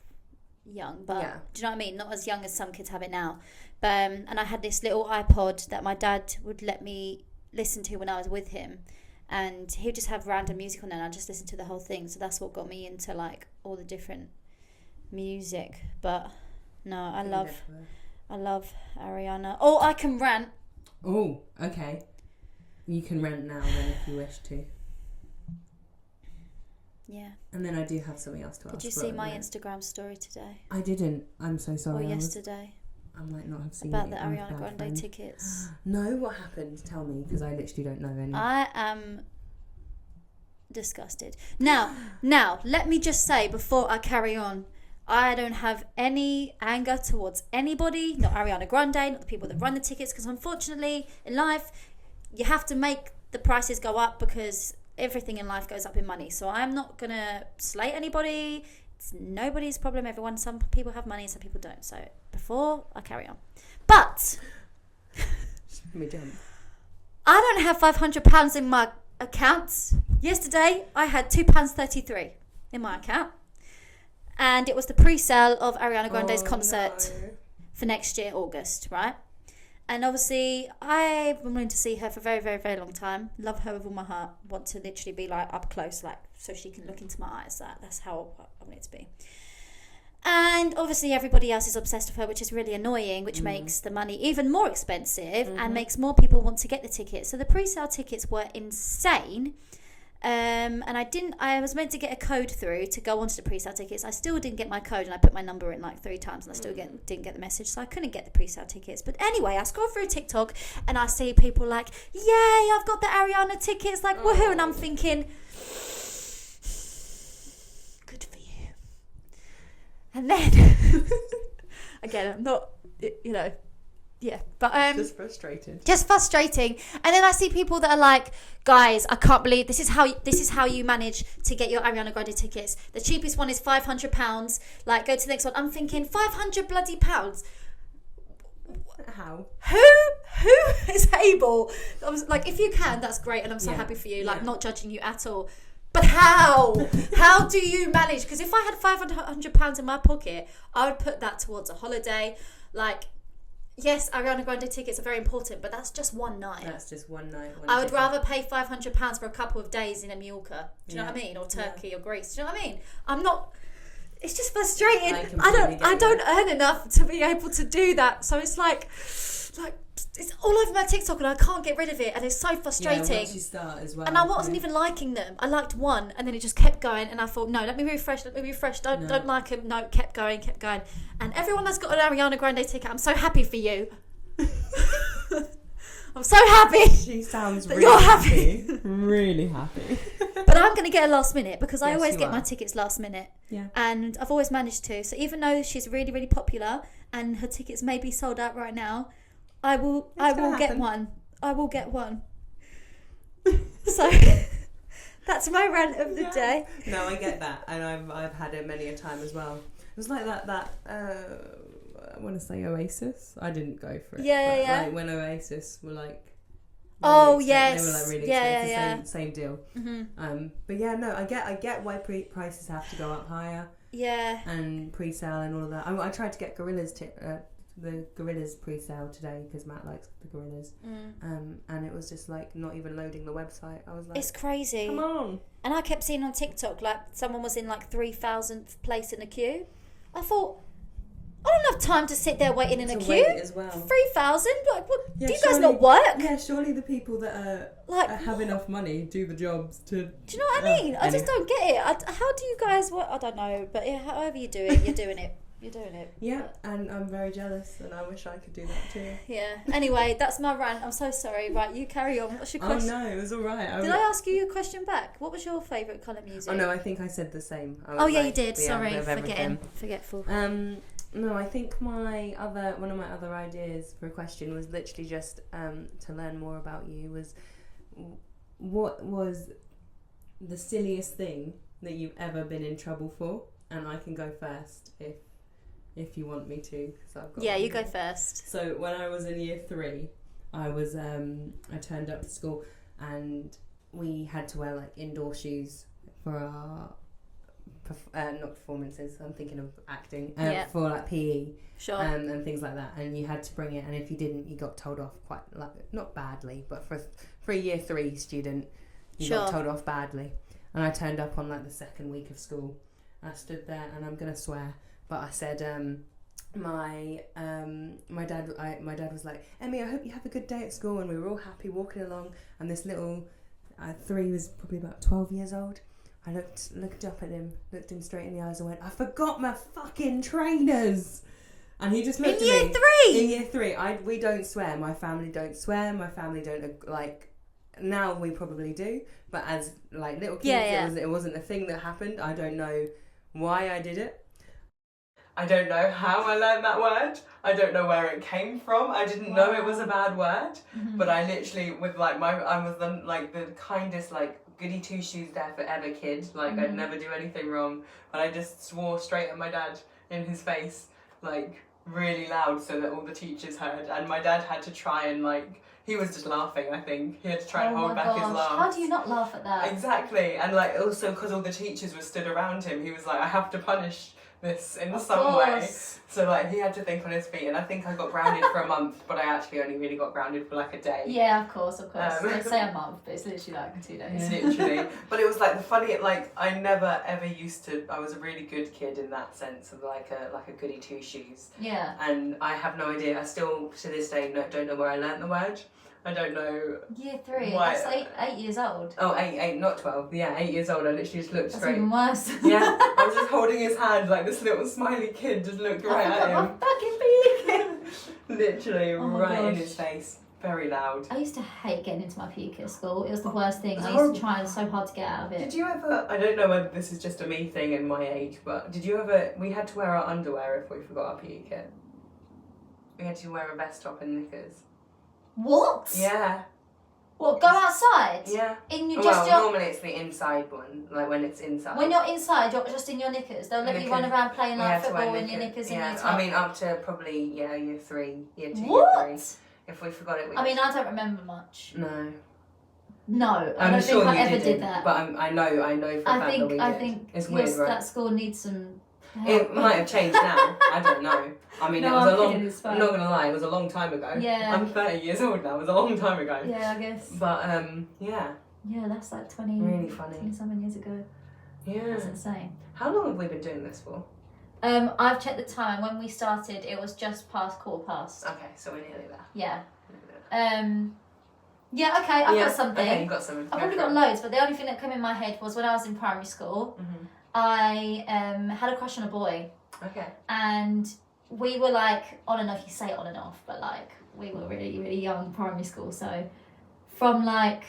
young, but do you know what I mean? Not as young as some kids have it now. But and I had this little iPod that my dad would let me listen to when I was with him. And he would just have random music on there and I just listened to the whole thing. So that's what got me into like all the different music. But no, I love Ariana. Oh, I can rant. Oh, okay. You can rant now then if you wish to. Yeah. And then I do have something else to ask. Did you see my Instagram story today? I didn't. I'm so sorry. Or yesterday. I might not have seen about the Ariana Grande tickets. No, what happened? Tell me, because I literally don't know any. I am disgusted. Now, let me just say before I carry on, I don't have any anger towards anybody, not Ariana Grande, not the people that run the tickets, because unfortunately in life you have to make the prices go up because everything in life goes up in money. So I'm not gonna slate anybody. It's nobody's problem. Some people have money, some people don't. So before I carry on, but let me jump. I don't have £500 in my account. Yesterday I had £2.33 in my account, and it was the pre-sale of Ariana Grande's concert for next year, August, right? And obviously, I've been wanting to see her for a very, very, very long time. Love her with all my heart. Want to literally be like up close, like so she can look into my eyes. That's how I want it to be. And obviously everybody else is obsessed with her, which is really annoying, which makes the money even more expensive and makes more people want to get the tickets. So the pre-sale tickets were insane. And I was meant to get a code through to go onto the pre-sale tickets. I still didn't get my code, and I put my number in like 3 times, and I still didn't get the message, so I couldn't get the pre-sale tickets. But anyway, I scroll through TikTok, and I see people like, yay, I've got the Ariana tickets, like, woohoo, and I'm thinking, good for you. And then, again, I'm not, yeah, but just frustrating. And then I see people that are like, guys, I can't believe this is how you manage to get your Ariana Grande tickets. The cheapest one is £500. Like, go to the next one. I'm thinking £500 bloody pounds. How? Who is able? I was like, if you can, that's great, and I'm so happy for you. Like, not judging you at all. But how? How do you manage? Because if I had £500 in my pocket, I would put that towards a holiday. Like, yes, Ariana Grande tickets are very important, but that's just one night. That's just one night. I would rather pay £500 for a couple of days in Mallorca. Do you know what I mean? Or Turkey or Greece. Do you know what I mean? I'm not. It's just frustrating. I don't earn enough to be able to do that. So it's like it's all over my TikTok, and I can't get rid of it, and it's so frustrating. Yeah, once you start as well. And I wasn't even liking them. I liked one, and then it just kept going, and I thought, no, let me refresh. Don't like them. No, kept going. And everyone that's got an Ariana Grande ticket, I'm so happy for you. I'm so happy. She sounds really happy. Really happy. But I'm going to get a last minute, because I always get my tickets last minute. Yeah. And I've always managed to. So even though she's really, really popular and her tickets may be sold out right now, I will get one. I will get one. So that's my rant of the day. No, I get that. And I've had it many a time as well. It was like that I want to say Oasis. I didn't go for it. Yeah. Like when Oasis were like, yes, they were like really expensive. Same deal. Mm-hmm. But yeah, no, I get why prices have to go up higher. Yeah. And pre-sale and all of that. I tried to get the Gorillas pre-sale today, because Matt likes the Gorillas. And it was just like not even loading the website. I was like, it's crazy. Come on. And I kept seeing on TikTok like someone was in like 3,000th place in a queue. I thought, I don't have time to sit there waiting in a queue. As well. 3,000? Like, what? Do you guys not work? Yeah, surely the people that have enough money do the jobs to. Do you know what I mean? I just don't get it. How do you guys work? I don't know, but however you do it, you're doing it. You're doing it. Yeah, and I'm very jealous, and I wish I could do that too. Yeah. Anyway, that's my rant. I'm so sorry. Right, you carry on. What's your question? Oh no, it was all right. Did I ask you a question back? What was your favourite colour music? Oh no, I think I said the same. You did. Sorry, forgetful. No, I think one of my other ideas for a question was literally just to learn more about you. Was what was the silliest thing that you've ever been in trouble for? And I can go first if you want me to. You go first. So when I was in year 3, I was I turned up to school, and we had to wear like indoor shoes for our not performances, I'm thinking of acting, for like PE, sure, and things like that, and you had to bring it, and if you didn't, you got told off quite, like, not badly, but for a year 3 student, you got told off badly. And I turned up on like the second week of school. I stood there, and I'm gonna swear, but I said, my dad was like, Emmy, I hope you have a good day at school, and we were all happy walking along, and this little 3 was probably about 12 years old. I looked up at him, looked him straight in the eyes, and went, I forgot my fucking trainers. And he just looked at me. In year 3, we don't swear. My family don't swear. My family don't, like, now we probably do. But as, like, little kids, it wasn't a thing that happened. I don't know why I did it. I don't know how I learned that word. I don't know where it came from. I didn't know it was a bad word. Mm-hmm. But I literally, with, like, I was the kindest, like, goody two shoes there forever kid. Like, I'd never do anything wrong, but I just swore straight at my dad in his face, like, really loud, so that all the teachers heard. And my dad had to try and, like, he was just laughing, I think. He had to try and hold back his laugh. How do you not laugh at that? Exactly. And, like, also because all the teachers were stood around him, he was like, I have to punish this in some way. So like he had to think on his feet, and I think I got grounded for a month, but I actually only really got grounded for like a day. Yeah, of course. They say a month, but it's literally like 2 days. Literally. But it was like the funny, like I never ever used to. I was a really good kid in that sense of like a goody two shoes. Yeah. And I have no idea. I still to this day don't know where I learnt the word. I don't know. Year 3. Why. That's 8 years old. Oh, 8, not 12. Yeah, 8 years old. I literally just looked straight. That's even worse. Yeah, I was just holding his hand like this little smiley kid just looked right at him. My fucking puke. Literally right in his face. Very loud. I used to hate getting into my puke at school. It was the worst thing. I used to try so hard to get out of it. Did you ever, I don't know whether this is just a me thing in my age, but did you ever, we had to wear our underwear if we forgot our puke kit. We had to wear a vest top and knickers. What? Yeah. What, go outside? Yeah. Normally it's the inside one, like when it's inside. When you're inside, you're just in your knickers. They'll let you run around playing like football in your knickers and your top. I mean, up to probably, year 3, year 2, what? year 3. If we forgot it, I don't remember much. No. I don't think I ever did that. But I know for a fact that we did. I think it's weird, right? That school needs some help. It might have changed now. I don't know. I mean, no, it was I'm not gonna lie, it was a long time ago. Yeah. I'm 30 years old now. It was a long time ago. Yeah, I guess. But yeah. Yeah, that's like 20. Really funny. 20-something years ago. Yeah. That's insane. How long have we been doing this for? I've checked the time. When we started, it was just past 1:15. Okay, so we're nearly there. Yeah. Yeah, okay, I've got something. Okay, you've got something. I've probably got loads, but the only thing that came in my head was when I was in primary school, I had a crush on a boy. Okay. And we were like, on and off, you say on and off, but like, we were really, really young primary school, so from like,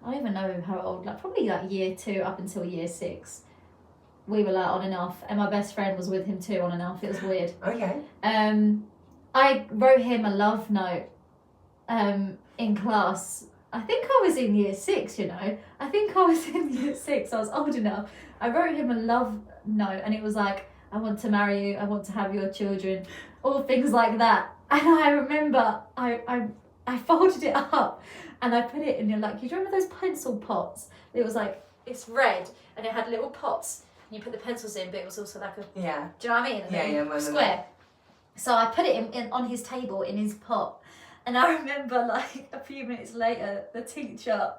I don't even know how old, like probably like year 2 up until year 6, we were like on and off, and my best friend was with him too on and off. It was weird. Okay. I wrote him a love note in class. I think I was in year 6, you know. I think I was in year 6. I was old enough. I wrote him a love note, and it was like, I want to marry you, I want to have your children, all things like that. And I remember I folded it up and I put it in, like, you remember those pencil pots? It was like, it's red and it had little pots. You put the pencils in, but it was also like a... Yeah. Do you know what I mean? Yeah, square. So I put it in on his table, in his pot. And I remember, like, a few minutes later, the teacher...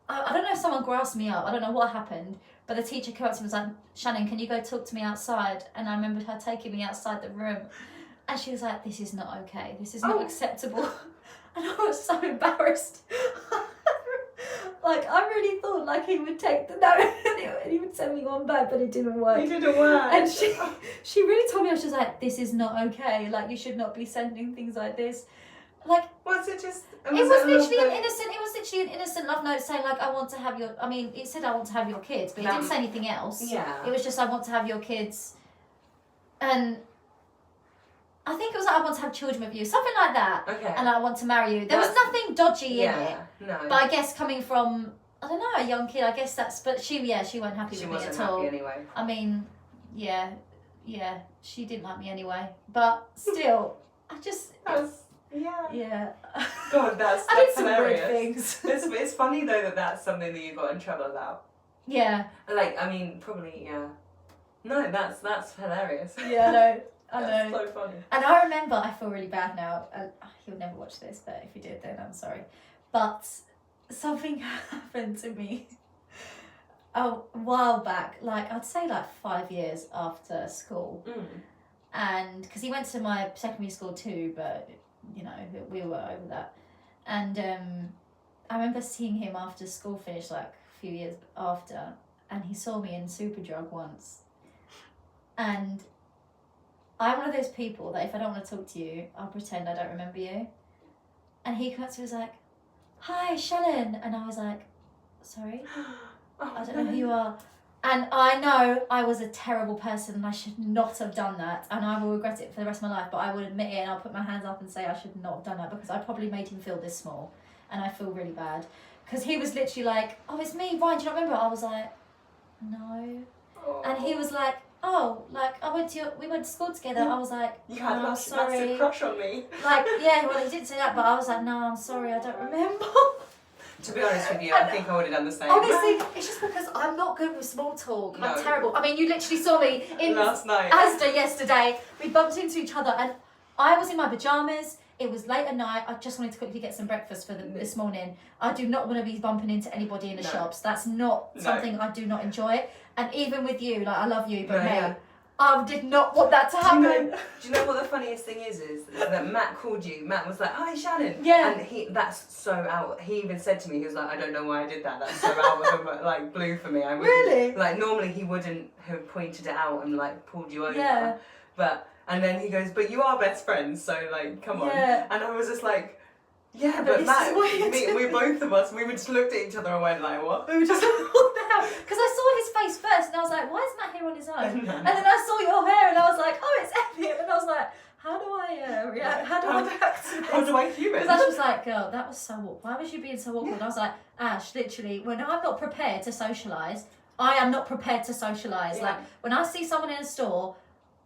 I don't know if someone grasped me up. I don't know what happened. But the teacher came up to me and was like, Shannon, can you go talk to me outside? And I remembered her taking me outside the room. And she was like, this is not okay. This is not acceptable. And I was so embarrassed. Like, I really thought, like, he would take the note and he would send me one back, but it didn't work. It didn't work. And she really told me, she was like, this is not okay. Like, you should not be sending things like this. Like, was it just... It was literally an innocent love note saying, like, I want to have your... I mean, it said I want to have your kids, but it didn't say anything else. Yeah. It was just, I want to have your kids. And... I think it was like, I want to have children with you, something like that. Okay. And I want to marry you. There was nothing dodgy in it. No. But I guess coming from, I don't know, a young kid, I guess that's, but she wasn't happy with me at all. She wasn't happy anyway. I mean, yeah, she didn't like me anyway. But still, I just... Yeah. God, that's I did some hilarious. weird things. It's funny though that that's something that you got in trouble about. Yeah. Like, I mean, probably, yeah. No, that's hilarious. Yeah, I know. That's so funny. And I remember, I feel really bad now. He'll never watch this, but if he did, then I'm sorry. But something happened to me a while back, like I'd say like 5 years after school. And because he went to my secondary school too, but you know, we were over that. And I remember seeing him after school finished, like a few years after, and he saw me in Superdrug once. And I'm one of those people that if I don't want to talk to you, I'll pretend I don't remember you. And he came up to me and was like, hi, Shannon. And I was like, sorry? I don't know who you are. And I know I was a terrible person and I should not have done that. And I will regret it for the rest of my life, but I will admit it and I'll put my hands up and say I should not have done that because I probably made him feel this small. And I feel really bad. Because he was literally like, oh, it's me, Ryan, do you not remember? I was like, no. And he was like, oh, like, we went to school together. I was like, you had a sorry. massive crush on me. Like, yeah, well, he didn't say that, but I was like, no, I'm sorry, I don't remember. To be honest with you, I think I would have done the same. Honestly, it's just because I'm not good with small talk. No. I'm terrible. I mean, you literally saw me in last night. Asda yesterday. We bumped into each other and I was in my pyjamas. It was late at night. I just wanted to quickly get some breakfast for this morning. I do not want to be bumping into anybody in the shops. That's not something I do not enjoy. And even with you, like I love you, but mate, I did not want that to happen. Do you know what the funniest thing is that Matt called you. Matt was like, "Hi, Shannon." Yeah. And that's so out. He even said to me, he was like, "I don't know why I did that. That's so out of like blue for me." Really? Like normally he wouldn't have pointed it out and like pulled you over. Yeah. And then he goes, "But you are best friends, so like, come on." Yeah. And I was just like, "Yeah, but Matt, we both of us, we just looked at each other and went like, what?" We were just like, what the hell? Because I saw his face first and I was like, why is Matt here on his own? And then I saw your hair and I was like, oh, it's Elliot. And I was like, how do I react? How do I react to this? How do I humour? Because Ash was like, girl, that was so awkward. Why was you being so awkward? Yeah. And I was like, Ash, literally, when I'm not prepared to socialise, I am not prepared to socialise. Yeah. Like, when I see someone in a store,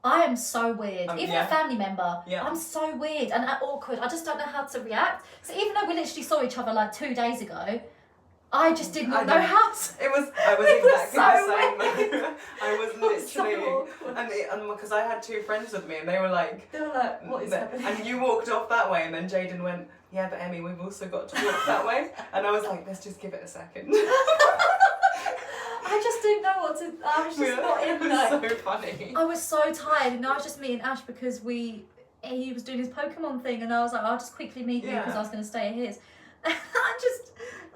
I am so weird. Even a family member, I'm so weird and awkward. I just don't know how to react. So even though we literally saw each other like 2 days ago, I just did not know how to. I was exactly the same. I was literally, and because I had two friends with me and they were like, what is happening? And you walked off that way and then Jaden went, yeah, but Emmy, we've also got to walk that way. And I was like, let's just give it a second. I just didn't know what to. I was just not in there. It was so funny. I was so tired, and I was just meeting Ash because he was doing his Pokemon thing, and I was like, I'll just quickly meet you because I was going to stay at his.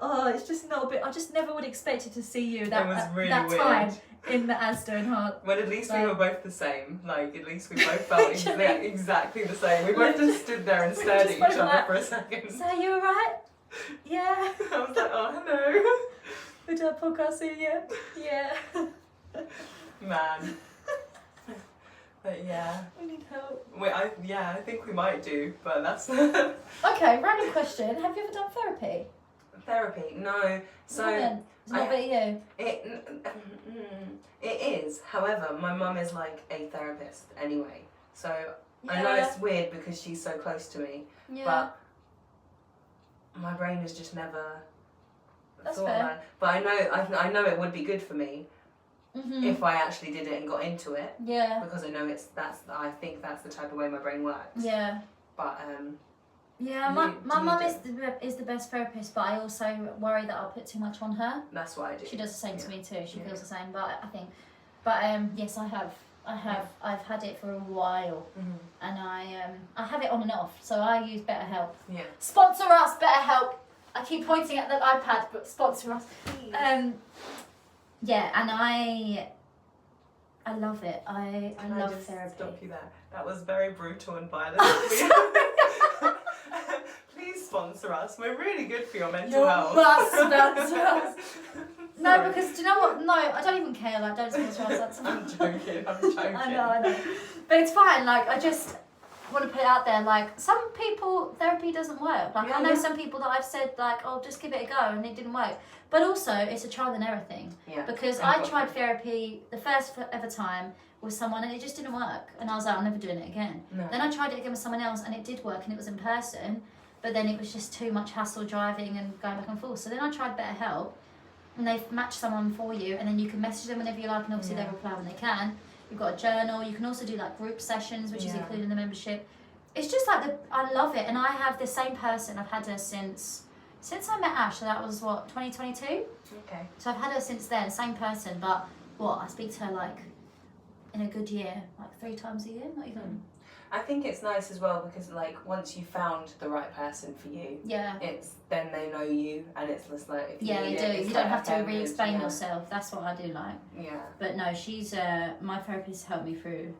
It's just not a bit. I just never would have expected to see you that time in the Asda and Hart. Well, at least we were both the same. Like, at least we both felt exactly the same. We both just stood there and stared at each other for a second. So you alright? Yeah. I was like, oh, hello. We do a podcast soon, yeah? Yeah. Man. But yeah. We need help. I think we might do, but that's... Okay, random question. Have you ever done therapy? Therapy? No. So... It's not about you? It is. However, my mum is like a therapist anyway. So I know it's weird because she's so close to me. Yeah. But my has just never... That's fair. But I know it would be good for me if I actually did it and got into it. Yeah. Because I know I think that's the type of way my brain works. Yeah. But my mum is the best therapist, but I also worry that I'll put too much on her. That's what I do. She does the same to me too. She feels the same, but yes, I have. I've had it for a while, and I have it on and off. So I use BetterHelp. Yeah. Sponsor us, BetterHelp. I keep pointing at the iPad, but sponsor us. And I love it. I love therapy. Stop you there. That was very brutal and violent. Please sponsor us. We're really good for your mental health. You must sponsor us. No, because do you know what? No, I don't even care. Like, don't sponsor us. I'm joking. I know. But it's fine. Like, I just want to put it out there. Like, some people, therapy doesn't work. Like, I know some people that I've said, like, oh, just give it a go, and it didn't work. But also, it's a trial and error thing. Yeah. Because I tried therapy the first ever time with someone, and it just didn't work. And I was like, I'm never doing it again. No. Then I tried it again with someone else, and it did work, and it was in person. But then it was just too much hassle driving and going back and forth. So then I tried BetterHelp, and they've matched someone for you, and then you can message them whenever you like, and obviously they reply when they can. You've got a journal. You can also do like group sessions, which is included in the membership. It's just like I love it, and I have the same person. I've had her since I met Ash. So that was 2022. Okay. So I've had her since then, same person. But I speak to her like in a good year, like 3 times a year, not even. I think it's nice as well because like once you found the right person for you, it's then they know you, and it's just like if you they do. You don't have to re-explain yourself. That's what I do like. Yeah. But no, she's my therapist helped me through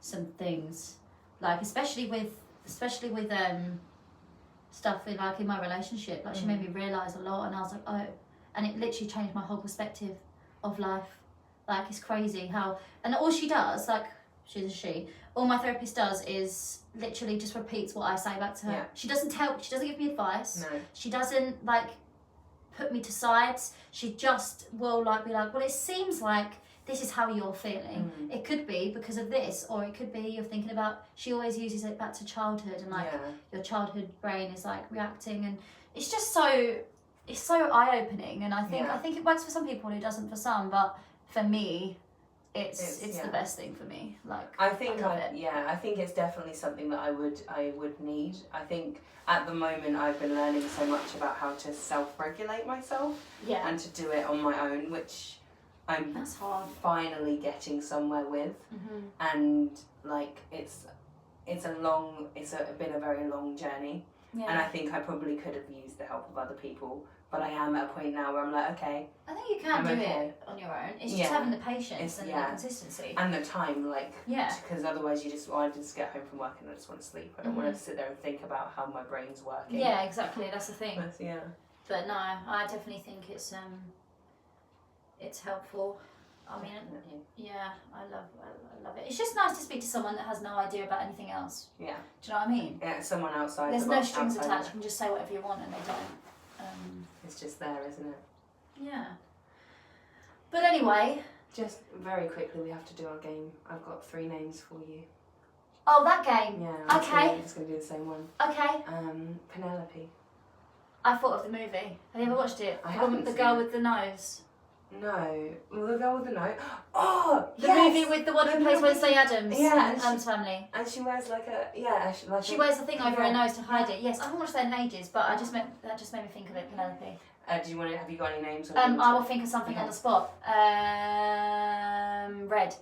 some things, like especially with stuff in like in my relationship. Like she made me realise a lot, and I was like, oh, and it literally changed my whole perspective of life. Like it's crazy how, and all she does, like she's a she. All my therapist does is literally just repeats what I say back to her. Yeah. She doesn't give me advice. No. She doesn't like put me to sides. She just will like be like, well, it seems like this is how you're feeling. It could be because of this, or it could be you're thinking about, she always uses it back to childhood, and like your childhood brain is like reacting, and it's just so it's so eye-opening, and I think it works for some people and it doesn't for some, but for me, it's the best thing for me. Like, I think I think it's definitely something that I would need. I think at the moment I've been learning so much about how to self-regulate myself and to do it on my own, which that's hard. Finally getting somewhere with. And like it's been a very long journey, and I think I probably could have used the help of other people, but I am at a point now where I'm like, okay, I think you can do it on your own. It's just having the patience and the consistency and the time, like, because otherwise I just get home from work and I just want to sleep. I don't want to sit there and think about how my brain's working. Yeah, exactly, that's the thing. But no, I definitely think it's helpful. I mean, I love it. It's just nice to speak to someone that has no idea about anything else. Yeah. Do you know what I mean? Yeah, someone outside. There's no strings attached. You can just say whatever you want and they don't. It's just there, isn't it? Yeah. But anyway. Just very quickly, we have to do our game. I've got 3 names for you. Oh, that game? Yeah. Okay. I'm just going to do the same one. Okay. Penelope. I thought of the movie. Have you ever watched it? I haven't. The girl with the nose. No. Well, the girl with the nose. Oh, the movie with the one who plays Wednesday Addams. Yeah. Adam's Family. And she wears like a she wears a thing over her nose to hide it. Yes, I haven't watched that in ages, but that just made me think of it, Penelope. Have you got any names? I will think of something on the spot. Red.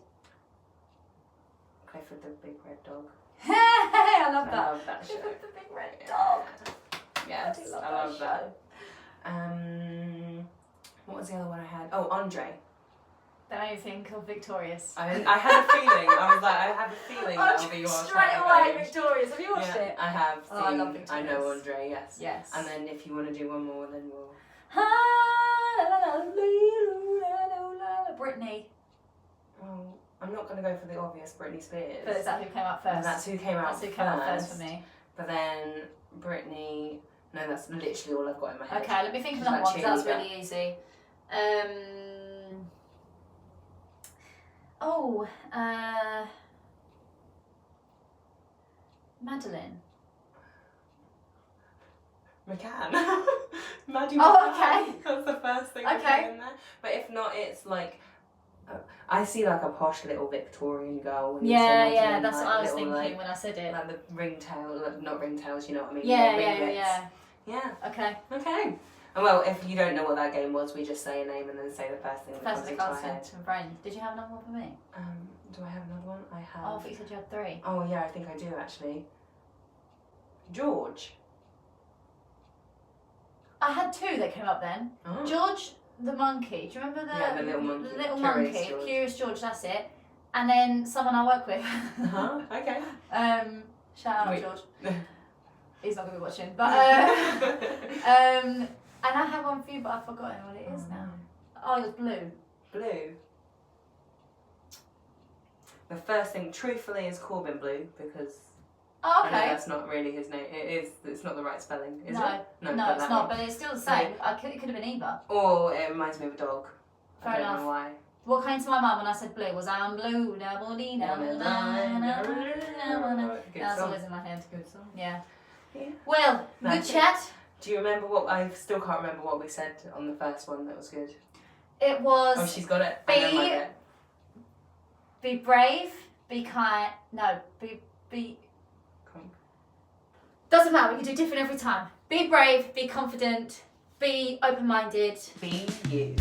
Clifford the Big Red Dog. I love that. I love that show. Clifford the Big Red Dog. Yes, I love that. What was the other one I had? Oh, Andre. That made me think of Victorious. I had a feeling. I was like, I have a feeling that'll be your straight away, Victorious. Have you watched it? I have seen. I love Victorious. I know Andre. Yes. Yes. And then if you want to do one more, then we'll. Britney. Oh, I'm not going to go for the obvious Britney Spears. But is that who came out first? And that's who came out first. That's who came out first for me. But then Britney. No, that's literally all I've got in my head. Okay, let me think of another one because that's really easy. Madeline. McCann. Maddie McCann. Okay. That's the first thing I put in there. But if not, it's like I see like a posh little Victorian girl. When yeah, that's what I was thinking when I said it. Like the ringtail, not ringtails, you know what I mean? Yeah. Okay. Well, if you don't know what that game was, we just say a name and then say the first thing that comes into our head. Brain. Did you have another one for me? Do I have another one? I have. Oh, I thought you said you had 3. Oh yeah, I think I do actually. George. I had 2 that came up then. Oh. George the monkey. Do you remember the little monkey? The little monkey. Curious George, that's it. And then someone I work with. Okay. Shout out George. He's not going to be watching. But and I have one for you, but I've forgotten what it is now. Oh, it was Blue. Blue. The first thing, truthfully, is Corbin Blue because. Oh, okay. I know that's not really his name. It's not the right spelling, is it? No, it's not. But it's still the same. It could have been either. Or it reminds me of a dog. Fair enough. I don't know why. What came to my mind when I said blue was I'm blue, That's always in my head. Good song. Yeah. Well, good chat. Do you remember what? I still can't remember what we said on the first one that was good. It was. Oh, she's got it. Be brave. Be kind. No. Be. Doesn't matter. We can do different every time. Be brave. Be confident. Be open-minded. Be you.